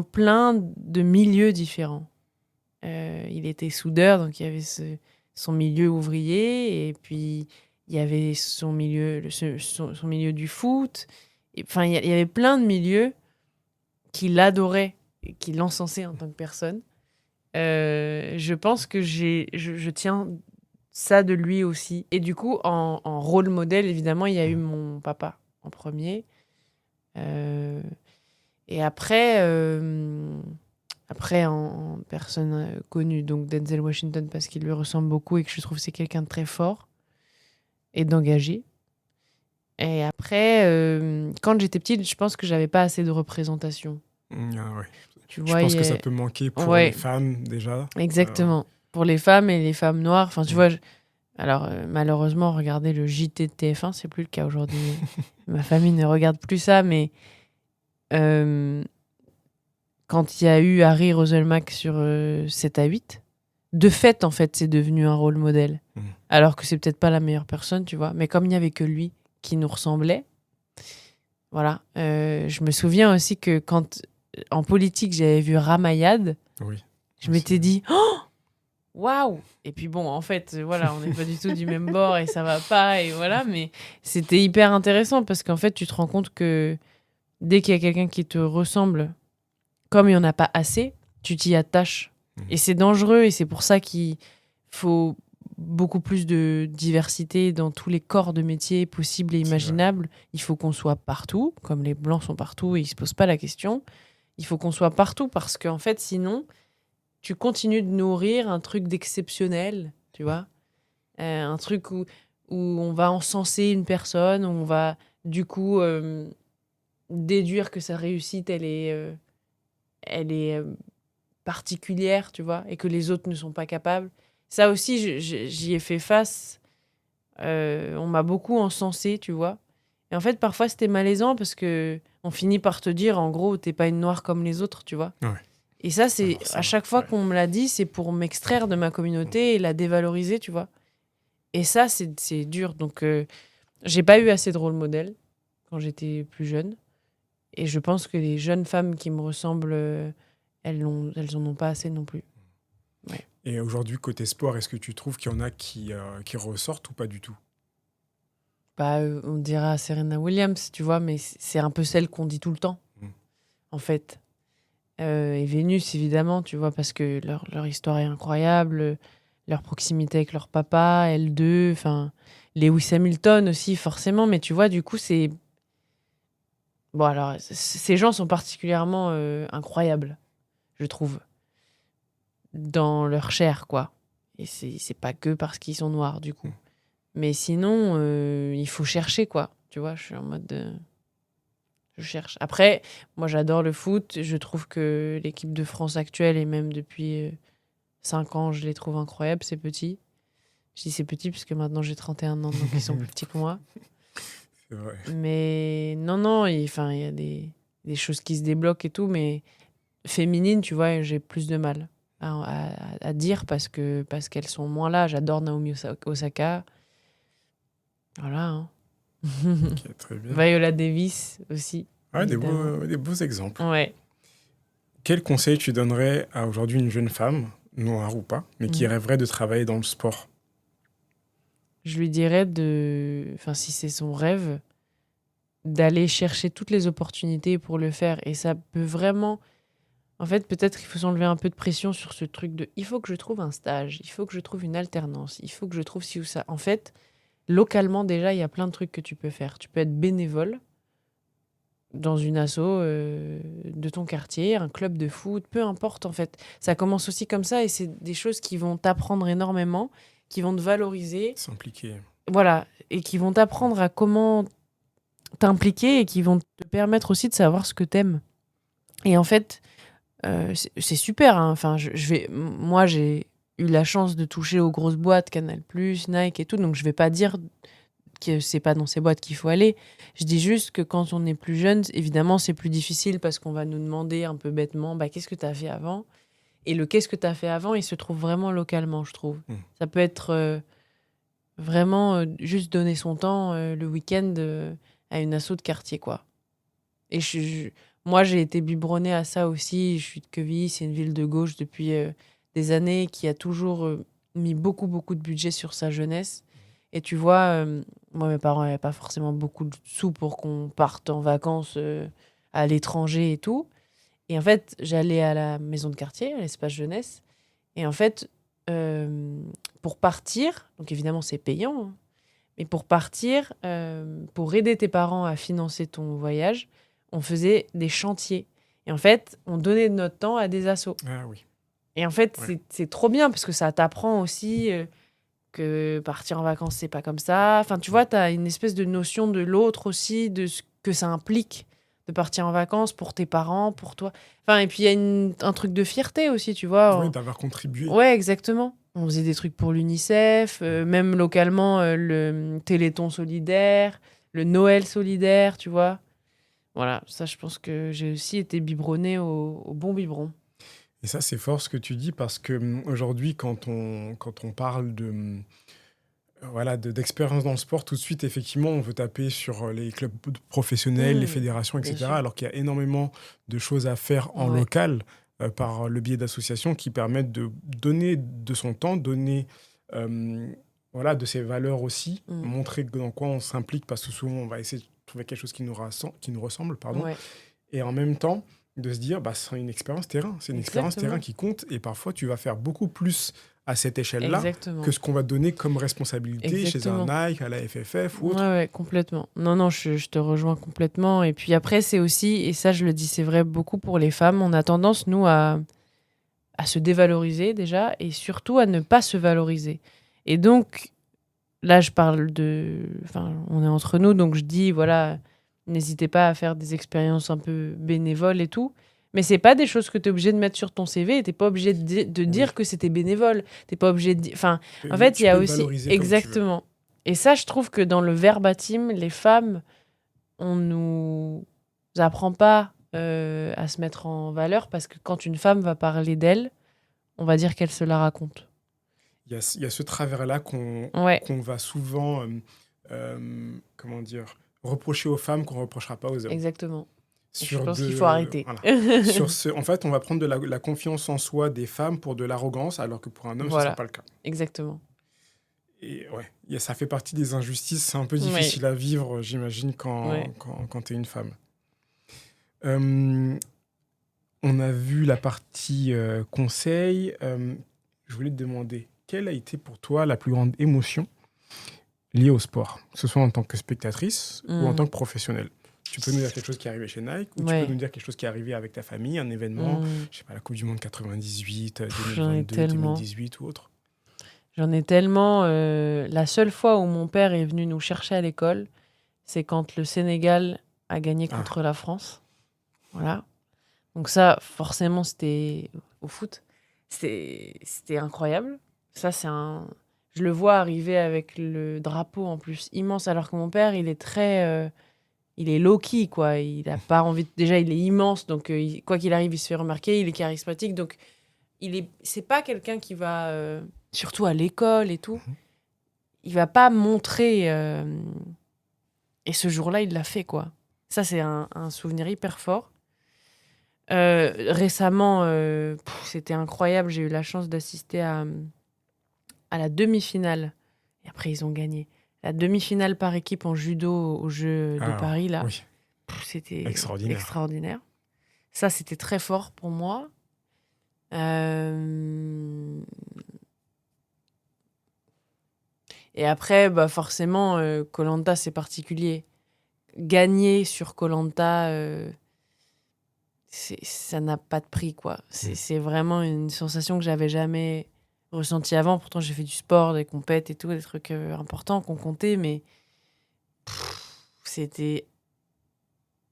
plein de milieux différents. Il était soudeur, donc il y avait son milieu ouvrier, et puis il y avait son milieu du foot. Enfin, il y avait plein de milieux qu'il adorait et qu'il encensait en tant que personne. Je pense que je tiens ça de lui aussi. Et du coup, en rôle modèle, évidemment, il y a eu mon papa en premier. Et après, Après, en personne connue, donc Denzel Washington, parce qu'il lui ressemble beaucoup et que je trouve que c'est quelqu'un de très fort et d'engagé. Et après, quand j'étais petite, je pense que j'avais pas assez de représentation. Ah ouais. Tu Je vois, pense que ça peut manquer pour les ouais, femmes déjà. exactement. Pour les femmes et les femmes noires, enfin, tu Mm. vois, alors malheureusement, regardez le JT de TF1, c'est plus le cas aujourd'hui. Ma famille ne regarde plus ça, mais euh, quand il y a eu Harry Roselmack sur 7 à 8, de fait, en fait, c'est devenu un rôle modèle. Mm. Alors que c'est peut-être pas la meilleure personne, tu vois. Mais comme il n'y avait que lui qui nous ressemblait, voilà. Je me souviens aussi que quand, en politique, j'avais vu Ramayad, Oui. je m'étais dit, oh, waouh! Et puis bon, en fait, voilà, on n'est pas du tout du même bord et ça va pas, et voilà. Mais c'était hyper intéressant parce qu'en fait, tu te rends compte que dès qu'il y a quelqu'un qui te ressemble, comme il n'y en a pas assez, tu t'y attaches. Et c'est dangereux et c'est pour ça qu'il faut beaucoup plus de diversité dans tous les corps de métier possibles et imaginables. Il faut qu'on soit partout, comme les Blancs sont partout et ils ne se posent pas la question. Il faut qu'on soit partout parce qu'en fait, sinon, tu continues de nourrir un truc d'exceptionnel, tu vois. Un truc où on va encenser une personne, où on va du coup déduire que sa réussite, elle est particulière, tu vois, et que les autres ne sont pas capables. Ça aussi, j'y ai fait face. On m'a beaucoup encensé, tu vois. Et en fait, parfois, c'était malaisant parce que on finit par te dire, en gros, t'es pas une noire comme les autres, tu vois. Ouais. Et ça, c'est Alors, à chaque fois qu'on me l'a dit, c'est pour m'extraire de ma communauté et la dévaloriser, tu vois. Et ça, c'est dur. Donc, j'ai pas eu assez de rôle modèle quand j'étais plus jeune. Et je pense que les jeunes femmes qui me ressemblent, elles en ont pas assez non plus. Ouais. Et aujourd'hui, côté sport, est-ce que tu trouves qu'il y en a qui ressortent ou pas du tout? Bah, on dira Serena Williams, tu vois, mais c'est un peu celle qu'on dit tout le temps, Mm. en fait. Et Vénus, évidemment, tu vois, parce que leur histoire est incroyable, leur proximité avec leur papa, elles deux, enfin, Lewis Hamilton aussi, forcément, mais tu vois, du coup, c'est... Bon, alors, ces gens sont particulièrement incroyables, je trouve, dans leur chair, quoi. Et c'est pas que parce qu'ils sont noirs, du coup. Mm. Mais sinon, il faut chercher, quoi. Tu vois, je suis en mode... je cherche. Après, moi, j'adore le foot. Je trouve que l'équipe de France actuelle, et même depuis 5 ans, je les trouve incroyables, ces petits. Je dis ces petits parce que maintenant, j'ai 31 ans, donc ils sont plus petits que moi. C'est vrai. Mais non, non, enfin, il y a des choses qui se débloquent et tout, mais féminines, tu vois, j'ai plus de mal à dire parce qu'elles sont moins là. J'adore Naomi Osaka. Voilà, hein. Ok, très bien. Viola Davis aussi, Ah, évidemment. des beaux exemples. Ouais. Quel conseil tu donnerais à aujourd'hui une jeune femme, noire ou pas, mais qui Mhm. rêverait de travailler dans le sport? Je lui dirais enfin, si c'est son rêve, d'aller chercher toutes les opportunités pour le faire. Et ça peut vraiment... En fait, peut-être qu'il faut s'enlever un peu de pression sur ce truc de il faut que je trouve un stage, il faut que je trouve une alternance, il faut que je trouve ci ou ça. En fait, localement, déjà, il y a plein de trucs que tu peux faire. Tu peux être bénévole dans une asso de ton quartier, un club de foot, peu importe, en fait. Ça commence aussi comme ça et c'est des choses qui vont t'apprendre énormément, qui vont te valoriser. S'impliquer. Voilà, et qui vont t'apprendre à comment t'impliquer et qui vont te permettre aussi de savoir ce que t'aimes. Et en fait, c'est super, hein. Enfin, moi, j'ai eu la chance de toucher aux grosses boîtes, Canal+, Nike et tout, donc je vais pas dire que c'est pas dans ces boîtes qu'il faut aller. Je dis juste que quand on est plus jeune, évidemment, c'est plus difficile parce qu'on va nous demander un peu bêtement, bah, qu'est-ce que tu as fait avant? Et le qu'est-ce que tu as fait avant, il se trouve vraiment localement, je trouve. Mm. Ça peut être vraiment juste donner son temps le week-end à une asso de quartier, quoi. Et moi, j'ai été biberonnée à ça aussi. Je suis de Quevilly, c'est une ville de gauche depuis des années qui a toujours mis beaucoup, beaucoup de budget sur sa jeunesse. Et tu vois, moi, mes parents n'avaient pas forcément beaucoup de sous pour qu'on parte en vacances à l'étranger et tout. Et en fait, j'allais à la maison de quartier, à l'espace jeunesse. Et en fait, pour partir, donc évidemment, c'est payant, hein, mais pour partir, pour aider tes parents à financer ton voyage, on faisait des chantiers. Et en fait, on donnait de notre temps à des assos. Ah oui. Et en fait, Ouais. c'est trop bien parce que ça t'apprend aussi que partir en vacances, c'est pas comme ça. Enfin, tu vois, t'as une espèce de notion de l'autre aussi, de ce que ça implique de partir en vacances pour tes parents, pour toi. Enfin, et puis il y a un truc de fierté aussi, tu Oui, vois. d'avoir contribué. Ouais, exactement. On faisait des trucs pour l'UNICEF, même localement, le Téléthon solidaire, le Noël solidaire, tu vois. Voilà, ça, je pense que j'ai aussi été biberonnée au bon biberon. Et ça, c'est fort ce que tu dis parce que aujourd'hui, quand on parle voilà, d'expérience dans le sport, tout de suite, effectivement, on veut taper sur les clubs professionnels, les fédérations, Bien etc. sûr. Alors qu'il y a énormément de choses à faire en Ouais, local par le biais d'associations qui permettent de donner de son temps, donner euh, voilà, de ses valeurs aussi, mm, montrer dans quoi on s'implique parce que souvent, on va essayer de trouver quelque chose qui nous ressemble, pardon. ouais, Et en même temps, de se dire, bah, c'est une expérience terrain. C'est une expérience terrain exactement. qui compte. Et parfois, tu vas faire beaucoup plus à cette échelle-là que Exactement. ce qu'on va te donner comme responsabilité chez un Exactement. Nike, à la FFF ou Ouais, autre. ouais, complètement. Non, non, je te rejoins complètement. Et puis après, c'est aussi, et ça, je le dis, c'est vrai beaucoup pour les femmes, on a tendance, nous, à se dévaloriser déjà, et surtout à ne pas se valoriser. Et donc, là, je parle de... Enfin, on est entre nous, donc je dis, voilà, n'hésitez pas à faire des expériences un peu bénévoles et tout. Mais c'est pas des choses que tu es obligé de mettre sur ton CV et t'es pas obligé de Oui. dire que c'était bénévole. T'es pas obligé de dire... Enfin, en fait, il Tu y a peux le aussi... valoriser comme tu veux. Exactement. Et ça, je trouve que dans le verbatim, les femmes, on nous apprend pas à se mettre en valeur parce que quand une femme va parler d'elle, on va dire qu'elle se la raconte. Il y a ce travers-là Ouais, qu'on va souvent, comment dire, reprocher aux femmes qu'on ne reprochera pas aux hommes. exactement. Et je Sur pense qu'il faut de, arrêter. voilà. En fait, on va prendre de la confiance en soi des femmes pour de l'arrogance, alors que pour un homme, ce ne sera Voilà, pas le cas. exactement. Et ouais, ça fait partie des injustices. C'est un peu Oui, difficile à vivre, j'imagine, ouais. quand tu es une femme. Euh, on a vu la partie conseil. Je voulais te demander, quelle a été pour toi la plus grande émotion liée au sport, que ce soit en tant que spectatrice ou en tant Mm, que professionnelle? Tu peux nous dire quelque chose qui est arrivé chez Nike ou tu peux ouais. nous dire quelque chose qui est arrivé avec ta famille, un événement, Mm. je sais pas, la Coupe du Monde 98, J'en ai 2022, tellement. 2018 ou autre. J'en ai tellement. La seule fois où mon père est venu nous chercher à l'école, c'est quand le Sénégal a gagné Ah, contre la France. Voilà. Donc ça, forcément, c'était au foot. C'était incroyable. Ça, c'est un... Je le vois arriver avec le drapeau en plus immense, alors que mon père, il est très... il est low-key, quoi. Il a pas envie... Déjà, il est immense, donc quoi qu'il arrive, il se fait remarquer. Il est charismatique, donc c'est pas quelqu'un qui va... surtout à l'école et tout. Il va pas montrer... Et ce jour-là, il l'a fait, quoi. Ça, c'est un souvenir hyper fort. Récemment, c'était incroyable. J'ai eu la chance d'assister à la demi-finale. Et après, ils ont gagné. La demi-finale par équipe en judo aux Jeux de ah Paris, là. oui, C'était extraordinaire. extraordinaire. Ça, c'était très fort pour moi. Euh, Et après, bah, forcément, koh c'est particulier. Gagner sur koh ça n'a pas de prix, quoi. Mm. C'est vraiment une sensation que j'avais jamais ressentie avant. Pourtant, j'ai fait du sport, des compètes et tout, des trucs importants qu'on comptait, mais c'était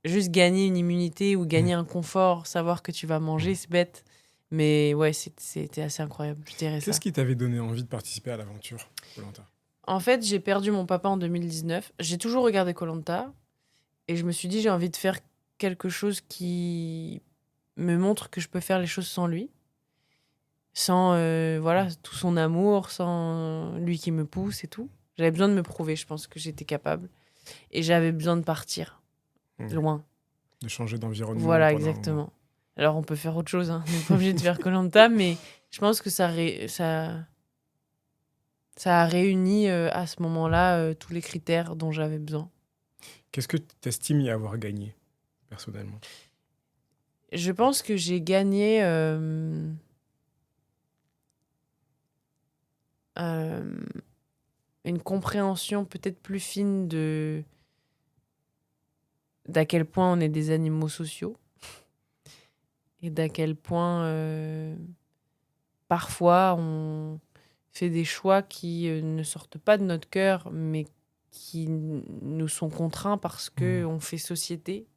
juste gagner une immunité ou Mm. gagner un confort, savoir que tu vas manger, c'est bête. Mais ouais, c'était assez incroyable, je dirais Qu'est-ce ça. qui t'avait donné envie de participer à l'aventure, koh? En fait, j'ai perdu mon papa en 2019. J'ai toujours regardé koh et je me suis dit, j'ai envie de faire quelque chose qui me montre que je peux faire les choses sans lui. Sans voilà, tout son amour, sans lui qui me pousse et tout. J'avais besoin de me prouver, je pense que j'étais capable. Et j'avais besoin de partir, Mm. loin. De changer d'environnement Voilà, pendant un moment. exactement. Alors on peut faire autre chose, hein. On n'est pas obligé de faire koh mais je pense que ça a réuni à ce moment-là tous les critères dont j'avais besoin. Qu'est-ce que tu estimes y avoir gagné, personnellement? Je pense que j'ai gagné euh, une compréhension peut-être plus fine d'à quel point on est des animaux sociaux. et d'à quel point parfois on fait des choix qui ne sortent pas de notre cœur, mais qui nous sont contraints parce qu'on fait société.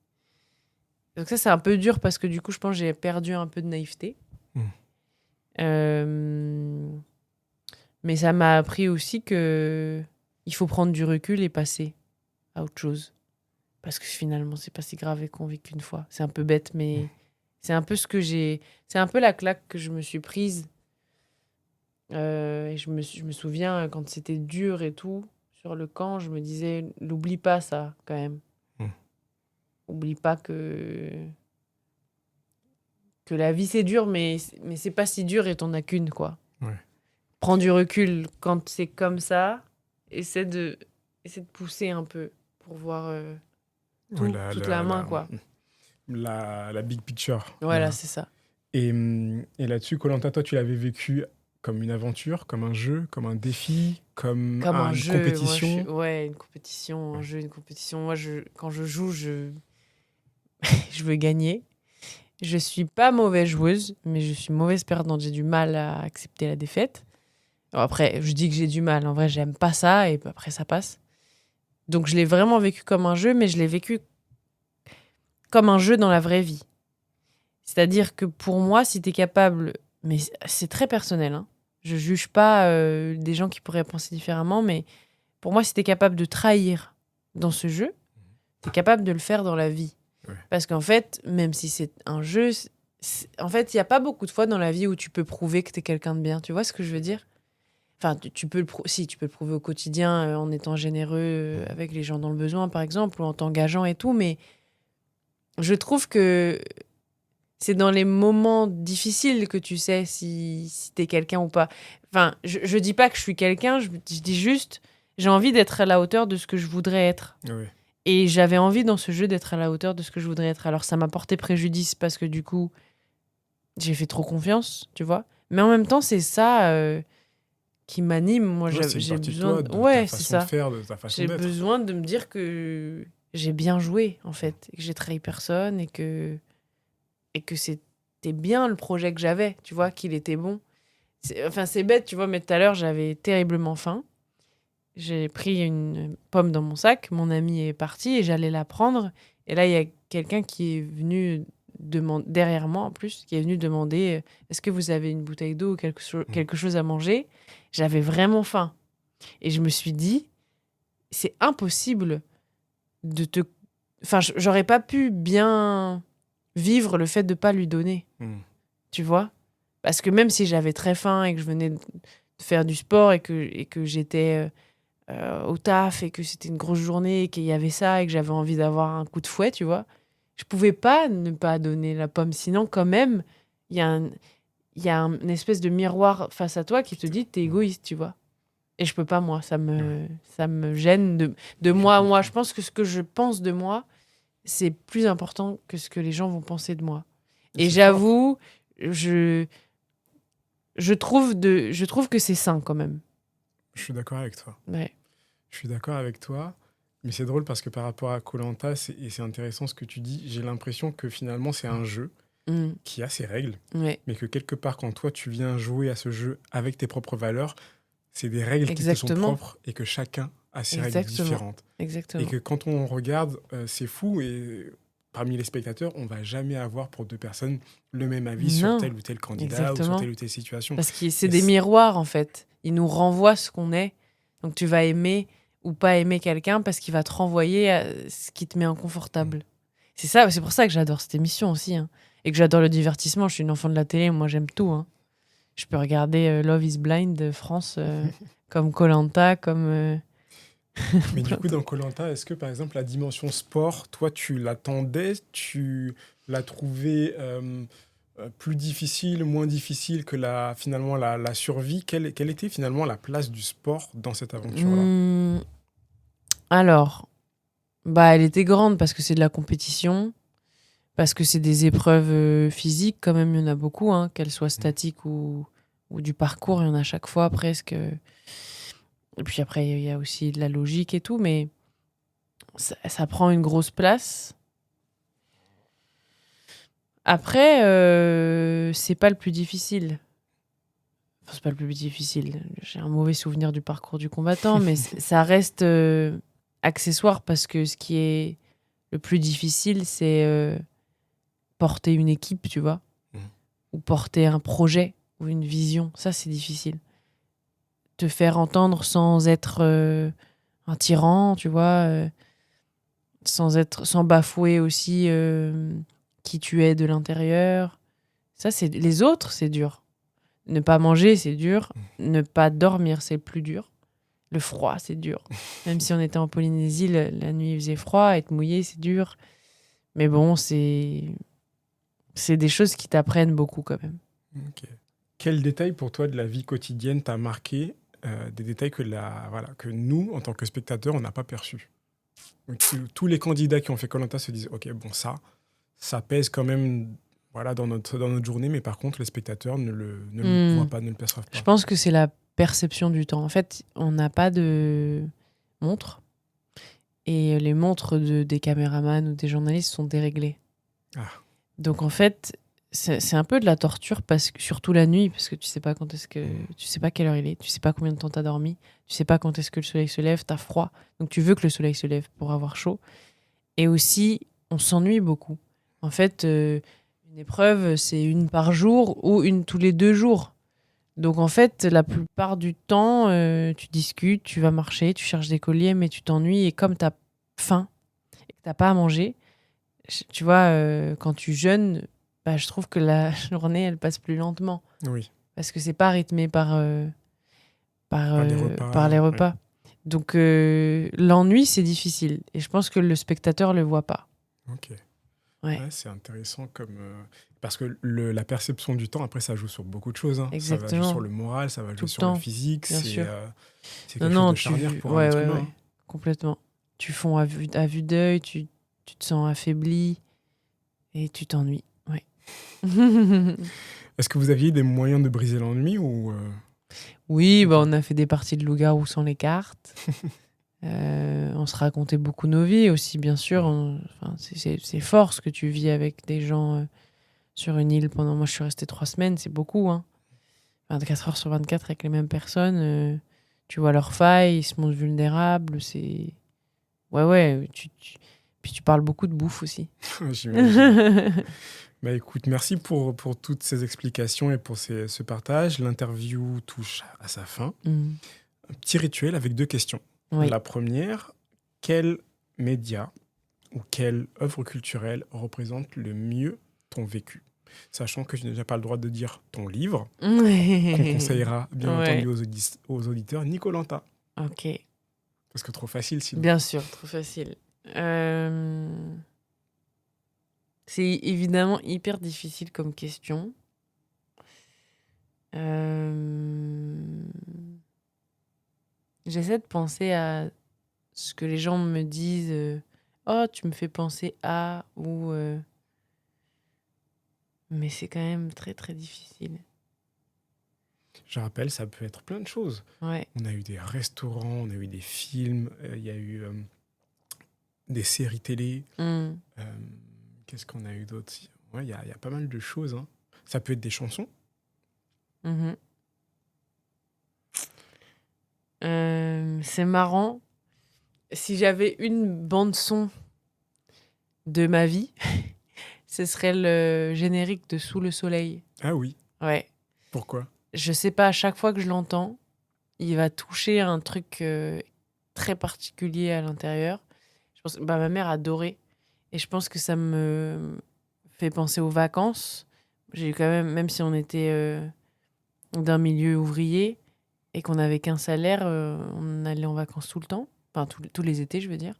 Donc ça, c'est un peu dur parce que du coup, je pense que j'ai perdu un peu de naïveté. Mais ça m'a appris aussi que il faut prendre du recul et passer à autre chose. Parce que finalement, c'est pas si grave et qu'on vit qu'une fois. C'est un peu bête, mais c'est un peu ce que j'ai... C'est un peu la claque que je me suis prise. Et je me souviens, quand c'était dur et tout, sur le camp, je me disais, n'oublie pas ça, quand même. Oublie pas que la vie, c'est dur, mais c'est pas si dur et t'en as qu'une, quoi. Ouais. Prends du recul quand c'est comme ça. Essaie de pousser un peu pour voir toute la main, quoi. La big picture. Voilà, c'est ça. Et là-dessus, koh toi, tu l'avais vécu comme une aventure, comme un jeu, comme un défi, comme un une jeu. compétition. Ouais, une compétition, un jeu, une compétition. Moi, quand je joue, je veux gagner. Je suis pas mauvaise joueuse, mais je suis mauvaise perdante. J'ai du mal à accepter la défaite. Alors après, je dis que j'ai du mal. En vrai, j'aime pas ça et après, ça passe. Donc, je l'ai vraiment vécu comme un jeu, mais je l'ai vécu comme un jeu dans la vraie vie. C'est-à-dire que pour moi, si t'es capable... Mais c'est très personnel, hein. Je juge pas des gens qui pourraient penser différemment, mais pour moi, si t'es capable de trahir dans ce jeu, t'es capable de le faire dans la vie. Ouais. Parce qu'en fait, même si c'est un jeu, en fait, il n'y a pas beaucoup de fois dans la vie où tu peux prouver que t'es quelqu'un de bien. Tu vois ce que je veux dire ? Enfin, tu peux tu peux le prouver au quotidien en étant généreux avec les gens dans le besoin, par exemple, ou en t'engageant et tout, mais je trouve que c'est dans les moments difficiles que tu sais si t'es quelqu'un ou pas. Enfin, je dis pas que je suis quelqu'un, je dis juste, j'ai envie d'être à la hauteur de ce que je voudrais être. Ouais. Et j'avais envie dans ce jeu d'être à la hauteur de ce que je voudrais être. Alors ça m'a porté préjudice parce que du coup, j'ai fait trop confiance, tu vois. Mais en même temps, c'est ça qui m'anime. Moi, j'ai besoin de ouais, ta c'est façon ça. de faire, de ta façon J'ai d'être. besoin de me dire que j'ai bien joué, en fait, et que j'ai trahi personne et que c'était bien le projet que j'avais, tu vois, qu'il était bon. C'est bête, tu vois, mais tout à l'heure, j'avais terriblement faim. J'ai pris une pomme dans mon sac, mon ami est parti et j'allais la prendre. Et là, il y a quelqu'un qui est venu derrière moi, en plus, qui est venu demander est-ce que vous avez une bouteille d'eau ou quelque chose à manger ? J'avais vraiment faim. Et je me suis dit, c'est impossible de te... Enfin, j'aurais pas pu bien vivre le fait de pas lui donner. Tu vois ? Parce que même si j'avais très faim et que je venais de faire du sport et que j'étais au taf et que c'était une grosse journée et qu'il y avait ça et que j'avais envie d'avoir un coup de fouet, tu vois, je pouvais pas ne pas donner la pomme. Sinon, quand même, il y a une espèce de miroir face à toi qui te dit t'es égoïste, tu vois. Et je peux pas, moi. Ça me gêne de moi. Moi, je pense que ce que je pense de moi, c'est plus important que ce que les gens vont penser de moi. Et j'avoue, je trouve que c'est sain quand même. Je suis d'accord avec toi. Ouais. Je suis d'accord avec toi. Mais c'est drôle parce que par rapport à koh et c'est intéressant ce que tu dis, j'ai l'impression que finalement c'est un jeu qui a ses règles, mais que quelque part quand toi tu viens jouer à ce jeu avec tes propres valeurs, c'est des règles qui te sont propres et que chacun a ses règles différentes. Exactement. Et que quand on regarde, c'est fou et parmi les spectateurs, on va jamais avoir pour deux personnes le même avis sur tel ou tel candidat ou sur telle ou telle situation. Parce que c'est des miroirs en fait. Ils nous renvoient ce qu'on est. Donc tu vas aimer ou pas aimer quelqu'un parce qu'il va te renvoyer à ce qui te met inconfortable. C'est pour ça que j'adore cette émission aussi. Hein. Et que j'adore le divertissement. Je suis une enfant de la télé, moi j'aime tout. Hein. Je peux regarder Love is Blind France comme koh-Lanta, comme... Mais du coup, dans koh-Lanta, est-ce que par exemple la dimension sport, toi tu l'attendais, tu l'as trouvé plus difficile, moins difficile que finalement la survie? Quelle était finalement la place du sport dans cette aventure-là? Alors, elle était grande parce que c'est de la compétition, parce que c'est des épreuves physiques, quand même, il y en a beaucoup, hein, qu'elles soient statiques ou du parcours, il y en a chaque fois presque. Et puis après, il y a aussi de la logique et tout, mais ça prend une grosse place. Après, c'est pas le plus difficile. Enfin, c'est pas le plus difficile. J'ai un mauvais souvenir du parcours du combattant, mais ça reste accessoire parce que ce qui est le plus difficile, c'est porter une équipe, tu vois, ou porter un projet ou une vision. Ça, c'est difficile. Te faire entendre sans être un tyran, tu vois, sans bafouer aussi qui tu es de l'intérieur. Ça, c'est les autres, c'est dur. Ne pas manger, c'est dur. Ne pas dormir, c'est le plus dur. Le froid, c'est dur. Même si on était en Polynésie, la nuit il faisait froid, être mouillé, c'est dur. Mais bon, c'est des choses qui t'apprennent beaucoup quand même. Ok. Quel détail pour toi de la vie quotidienne t'a marqué, des détails que nous, en tant que spectateurs, on n'a pas perçus? Donc, tous les candidats qui ont fait koh se disent, ok, bon, ça pèse quand même, voilà, dans notre journée, mais par contre, les spectateurs ne le voient pas, ne le perçoivent Je pas. pense que c'est la perception du temps. En fait, on n'a pas de montre. Et les montres des caméramans ou des journalistes sont déréglées. Ah. Donc en fait, c'est un peu de la torture, surtout la nuit, parce que tu sais pas tu sais pas quelle heure il est, tu sais pas combien de temps t'as dormi, tu sais pas quand est-ce que le soleil se lève, t'as froid, donc tu veux que le soleil se lève pour avoir chaud. Et aussi, on s'ennuie beaucoup. En fait, une épreuve, c'est une par jour ou une tous les 2 jours. Donc en fait, la plupart du temps, tu discutes, tu vas marcher, tu cherches des colliers, mais tu t'ennuies. Et comme t'as faim et que t'as pas à manger, tu vois, quand tu jeûnes, bah, je trouve que la journée, elle passe plus lentement. Oui. Parce que c'est pas rythmé par Les repas. par les repas. Ouais. Donc l'ennui, c'est difficile. Et je pense que le spectateur le voit pas. Ok. Ouais. Ouais, c'est intéressant parce que la perception du temps, après, ça joue sur beaucoup de choses. Hein. Ça va jouer Exactement. sur le moral, ça va Tout jouer le sur le temps, physique. bien sûr. C'est Non, quelque chose non, de charnière pour un ouais, être ouais, humain. ouais. Hein. Complètement. Tu fonds à vue d'œil, tu te sens affaibli et tu t'ennuies. Ouais. Est-ce que vous aviez des moyens de briser l'ennui ou Oui, bah, pas? on a fait des parties de loup-garou sans les cartes. On se racontait beaucoup nos vies aussi, bien sûr. Enfin, c'est fort ce que tu vis avec des gens sur une île pendant... Moi, je suis restée 3 semaines, c'est beaucoup. Hein. 24 heures sur 24 avec les mêmes personnes. Tu vois leurs failles, ils se montrent vulnérables. C'est... Ouais. Puis tu parles beaucoup de bouffe aussi. J'imagine. Bah, écoute, merci pour toutes ces explications et pour ce partage. L'interview touche à sa fin. Un petit rituel avec 2 questions. Oui. La première, quel média ou quelle œuvre culturelle représente le mieux ton vécu? Sachant que tu n'as pas le droit de dire ton livre, qu'on conseillera bien entendu aux auditeurs, ni koh Lanta. Ok. Parce que trop facile sinon. Bien sûr, trop facile. C'est évidemment hyper difficile comme question. J'essaie de penser à ce que les gens me disent. Oh, tu me fais penser à... ou mais c'est quand même très, très difficile. Je rappelle, ça peut être plein de choses. Ouais. On a eu des restaurants, on a eu des films, il y a eu des séries télé. Qu'est-ce qu'on a eu d'autre? Ouais, il y a pas mal de choses. Hein. Ça peut être des chansons. C'est marrant. Si j'avais une bande-son de ma vie, ce serait le générique de Sous le soleil. Ah oui. Ouais. Pourquoi? Je sais pas, à chaque fois que je l'entends, il va toucher un truc très particulier à l'intérieur. Je pense, ma mère adorait. Et je pense que ça me fait penser aux vacances. J'ai quand même si on était d'un milieu ouvrier et qu'on n'avait qu'un salaire, on allait en vacances tout le temps. Enfin, tous les étés, je veux dire.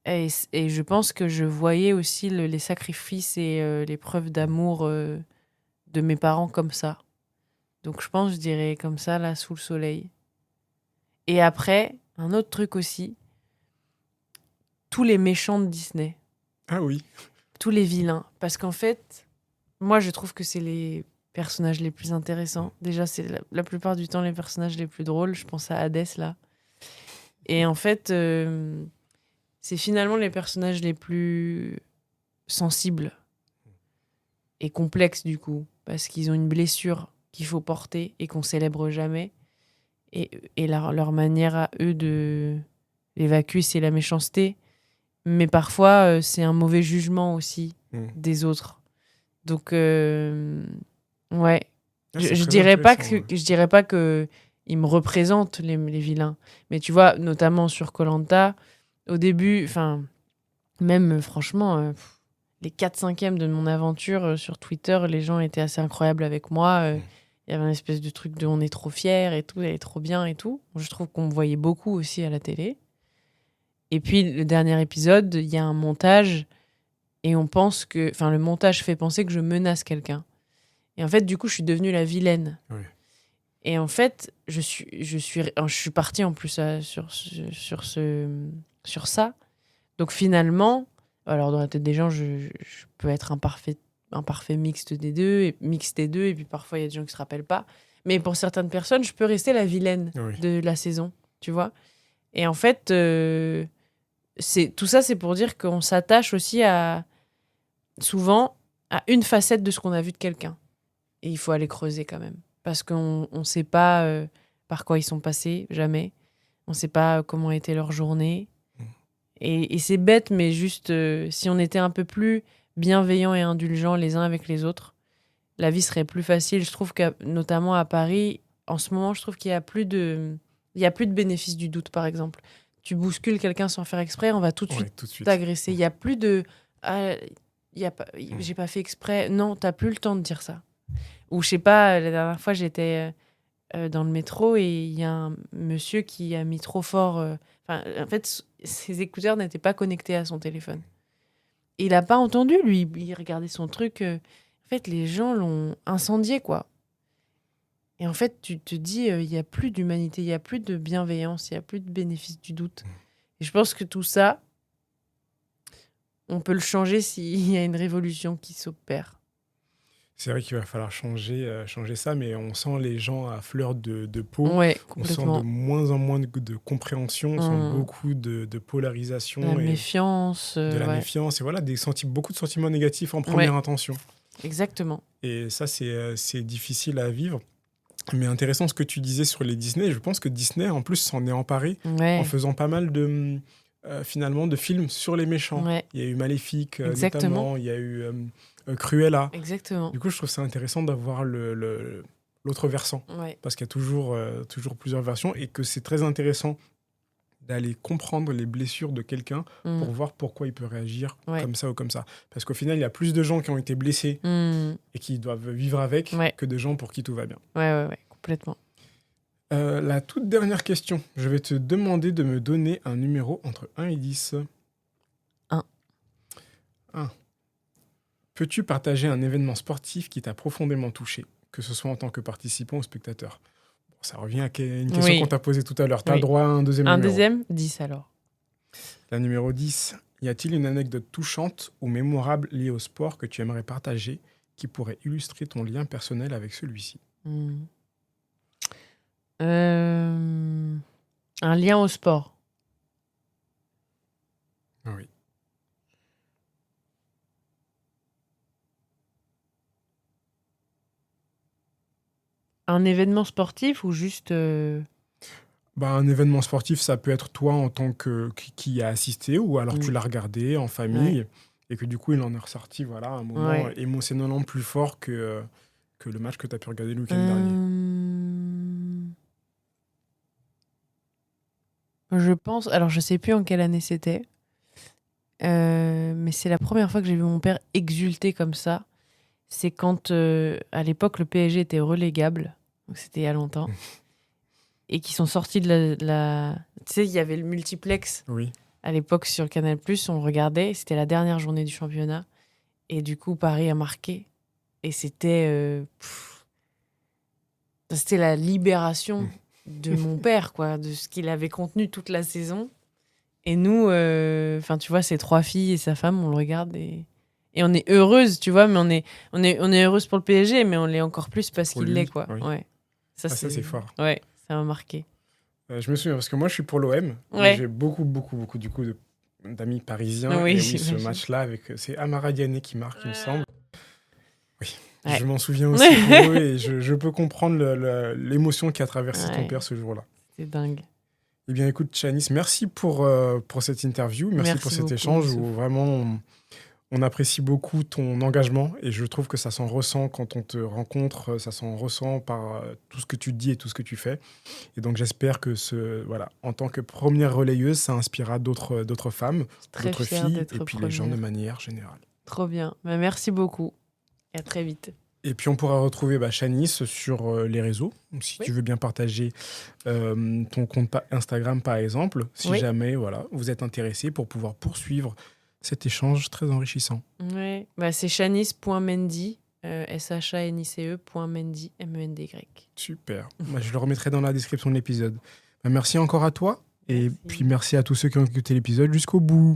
Et je pense que je voyais aussi les sacrifices et les preuves d'amour de mes parents comme ça. Donc je pense, je dirais comme ça, là, Sous le soleil. Et après, un autre truc aussi, tous les méchants de Disney. Ah oui. Tous les vilains. Parce qu'en fait, moi, je trouve que c'est les personnages les plus intéressants. Déjà, c'est la plupart du temps les personnages les plus drôles. Je pense à Hadès, là. Et en fait, c'est finalement les personnages les plus sensibles. est complexe du coup, parce qu'ils ont une blessure qu'il faut porter et qu'on célèbre jamais. Et leur manière à eux de l'évacuer, c'est la méchanceté. Mais parfois, c'est un mauvais jugement aussi des autres. Donc, ouais. C'est Je très dirais pas intéressant. que je dirais pas que ils me représentent les vilains. Mais tu vois, notamment sur koh au début, enfin, même franchement, les 4/5e de mon aventure sur Twitter, les gens étaient assez incroyables avec moi. Il y avait une espèce de truc de on est trop fiers et tout, elle est trop bien et tout. Je trouve qu'on me voyait beaucoup aussi à la télé. Et puis, le dernier épisode, il y a un montage et on pense que. Enfin, le montage fait penser que je menace quelqu'un. Et en fait, du coup, je suis devenue la vilaine. Oui. Et en fait, je suis partie en plus sur ça. Donc finalement, alors dans la tête des gens, je peux être un parfait mixte des deux, et puis parfois il y a des gens qui se rappellent pas. Mais pour certaines personnes, je peux rester la vilaine de la saison, tu vois. Et en fait, tout ça, c'est pour dire qu'on s'attache aussi souvent à une facette de ce qu'on a vu de quelqu'un. Et il faut aller creuser quand même. Parce qu'on ne sait pas par quoi ils sont passés, jamais. On ne sait pas comment était leur journée. Et c'est bête, mais juste, si on était un peu plus bienveillants et indulgents les uns avec les autres, la vie serait plus facile. Je trouve que, notamment à Paris, en ce moment, je trouve qu'il y a plus de bénéfice du doute, par exemple. Tu bouscules quelqu'un sans faire exprès, on va tout de suite t'agresser. Il y a plus de j'ai pas fait exprès. Non, t'as plus le temps de dire ça. Ou je sais pas, la dernière fois j'étais dans le métro et il y a un monsieur qui a mis trop fort. En fait, ses écouteurs n'étaient pas connectés à son téléphone. Et il a pas entendu, lui. Il regardait son truc. En fait, les gens l'ont incendié, quoi. Et en fait, tu te dis, il y a plus d'humanité, il y a plus de bienveillance, il y a plus de bénéfice du doute. Et je pense que tout ça, on peut le changer s'il y a une révolution qui s'opère. C'est vrai qu'il va falloir changer ça, mais on sent les gens à fleur de peau. Ouais, on sent complètement. de moins en moins de compréhension, on sent beaucoup de polarisation. La méfiance. De la méfiance, et voilà, beaucoup de sentiments négatifs en première intention. Exactement. Et ça, c'est difficile à vivre. Mais intéressant ce que tu disais sur les Disney. Je pense que Disney, en plus, s'en est emparé en faisant pas mal finalement de films sur les méchants. Il y a eu Maléfique, notamment. Il y a eu Cruella. Exactement. Du coup, je trouve ça intéressant d'avoir l'autre versant. Parce qu'il y a toujours plusieurs versions et que c'est très intéressant d'aller comprendre les blessures de quelqu'un pour voir pourquoi il peut réagir comme ça ou comme ça. Parce qu'au final, il y a plus de gens qui ont été blessés et qui doivent vivre avec que de gens pour qui tout va bien. Ouais, complètement. La toute dernière question. Je vais te demander de me donner un numéro entre 1 et 10. 1. 1. Peux-tu partager un événement sportif qui t'a profondément touché, que ce soit en tant que participant ou spectateur ? Ça revient à une question qu'on t'a posée tout à l'heure. Tu as le droit à un deuxième numéro. Un deuxième ? 10 alors. La numéro 10. Y a-t-il une anecdote touchante ou mémorable liée au sport que tu aimerais partager qui pourrait illustrer ton lien personnel avec celui-ci ? Un lien au sport. Oui. Un événement sportif ou juste... Un événement sportif, ça peut être toi en tant que qui y a assisté, ou alors tu l'as regardé en famille et que du coup il en est ressorti un moment émotionnellement plus fort que le match que tu as pu regarder le week-end dernier. Je pense... Alors je sais plus en quelle année c'était, mais c'est la première fois que j'ai vu mon père exulter comme ça. C'est quand à l'époque le PSG était relégable, donc c'était il y a longtemps. Et qui sont sortis de la... Tu sais, il y avait le multiplex. Oui. À l'époque, sur Canal+, on regardait. C'était la dernière journée du championnat. Et du coup, Paris a marqué. Et c'était... c'était la libération de mon père, quoi. De ce qu'il avait contenu toute la saison. Et nous, tu vois, ces 3 filles et sa femme, on le regarde et on est heureuse, tu vois. Mais on est heureuse pour le PSG, mais on l'est encore plus parce qu'il l'est, quoi. Oui. Ouais. Ça, c'est fort. Ouais. Ça m'a marqué. Je me souviens, parce que moi, je suis pour l'OM. J'ai beaucoup, du coup, d'amis parisiens. Oui, et oui, ce match-là, c'est Amara Diané qui marque, il me semble. Ouais. Je m'en souviens aussi pour eux et je peux comprendre l'émotion qui a traversé ton Ouais. père ce jour-là. C'est dingue. Eh bien, écoute, Shanice, merci pour cette interview, merci pour Merci cet beaucoup, échange Youssouf. où vraiment on apprécie beaucoup ton engagement et je trouve que ça s'en ressent quand on te rencontre, ça s'en ressent par tout ce que tu dis et tout ce que tu fais. Et donc, j'espère que voilà, en tant que première relayeuse, ça inspirera d'autres femmes, Je suis très d'autres fière filles d'être et puis les gens de première. manière générale. Trop bien. Bah, merci beaucoup. Et à très vite. Et puis, on pourra retrouver Shanice sur les réseaux, si Oui. tu veux bien partager ton compte Instagram, par exemple, si Oui. jamais voilà, vous êtes intéressé pour pouvoir poursuivre cet échange très enrichissant. Ouais. Bah, c'est shanice.mendy, shanice.mendy, M-E-N-D-Y. Super. Je le remettrai dans la description de l'épisode. Merci encore à toi. Et Merci. puis merci à tous ceux qui ont écouté l'épisode jusqu'au bout.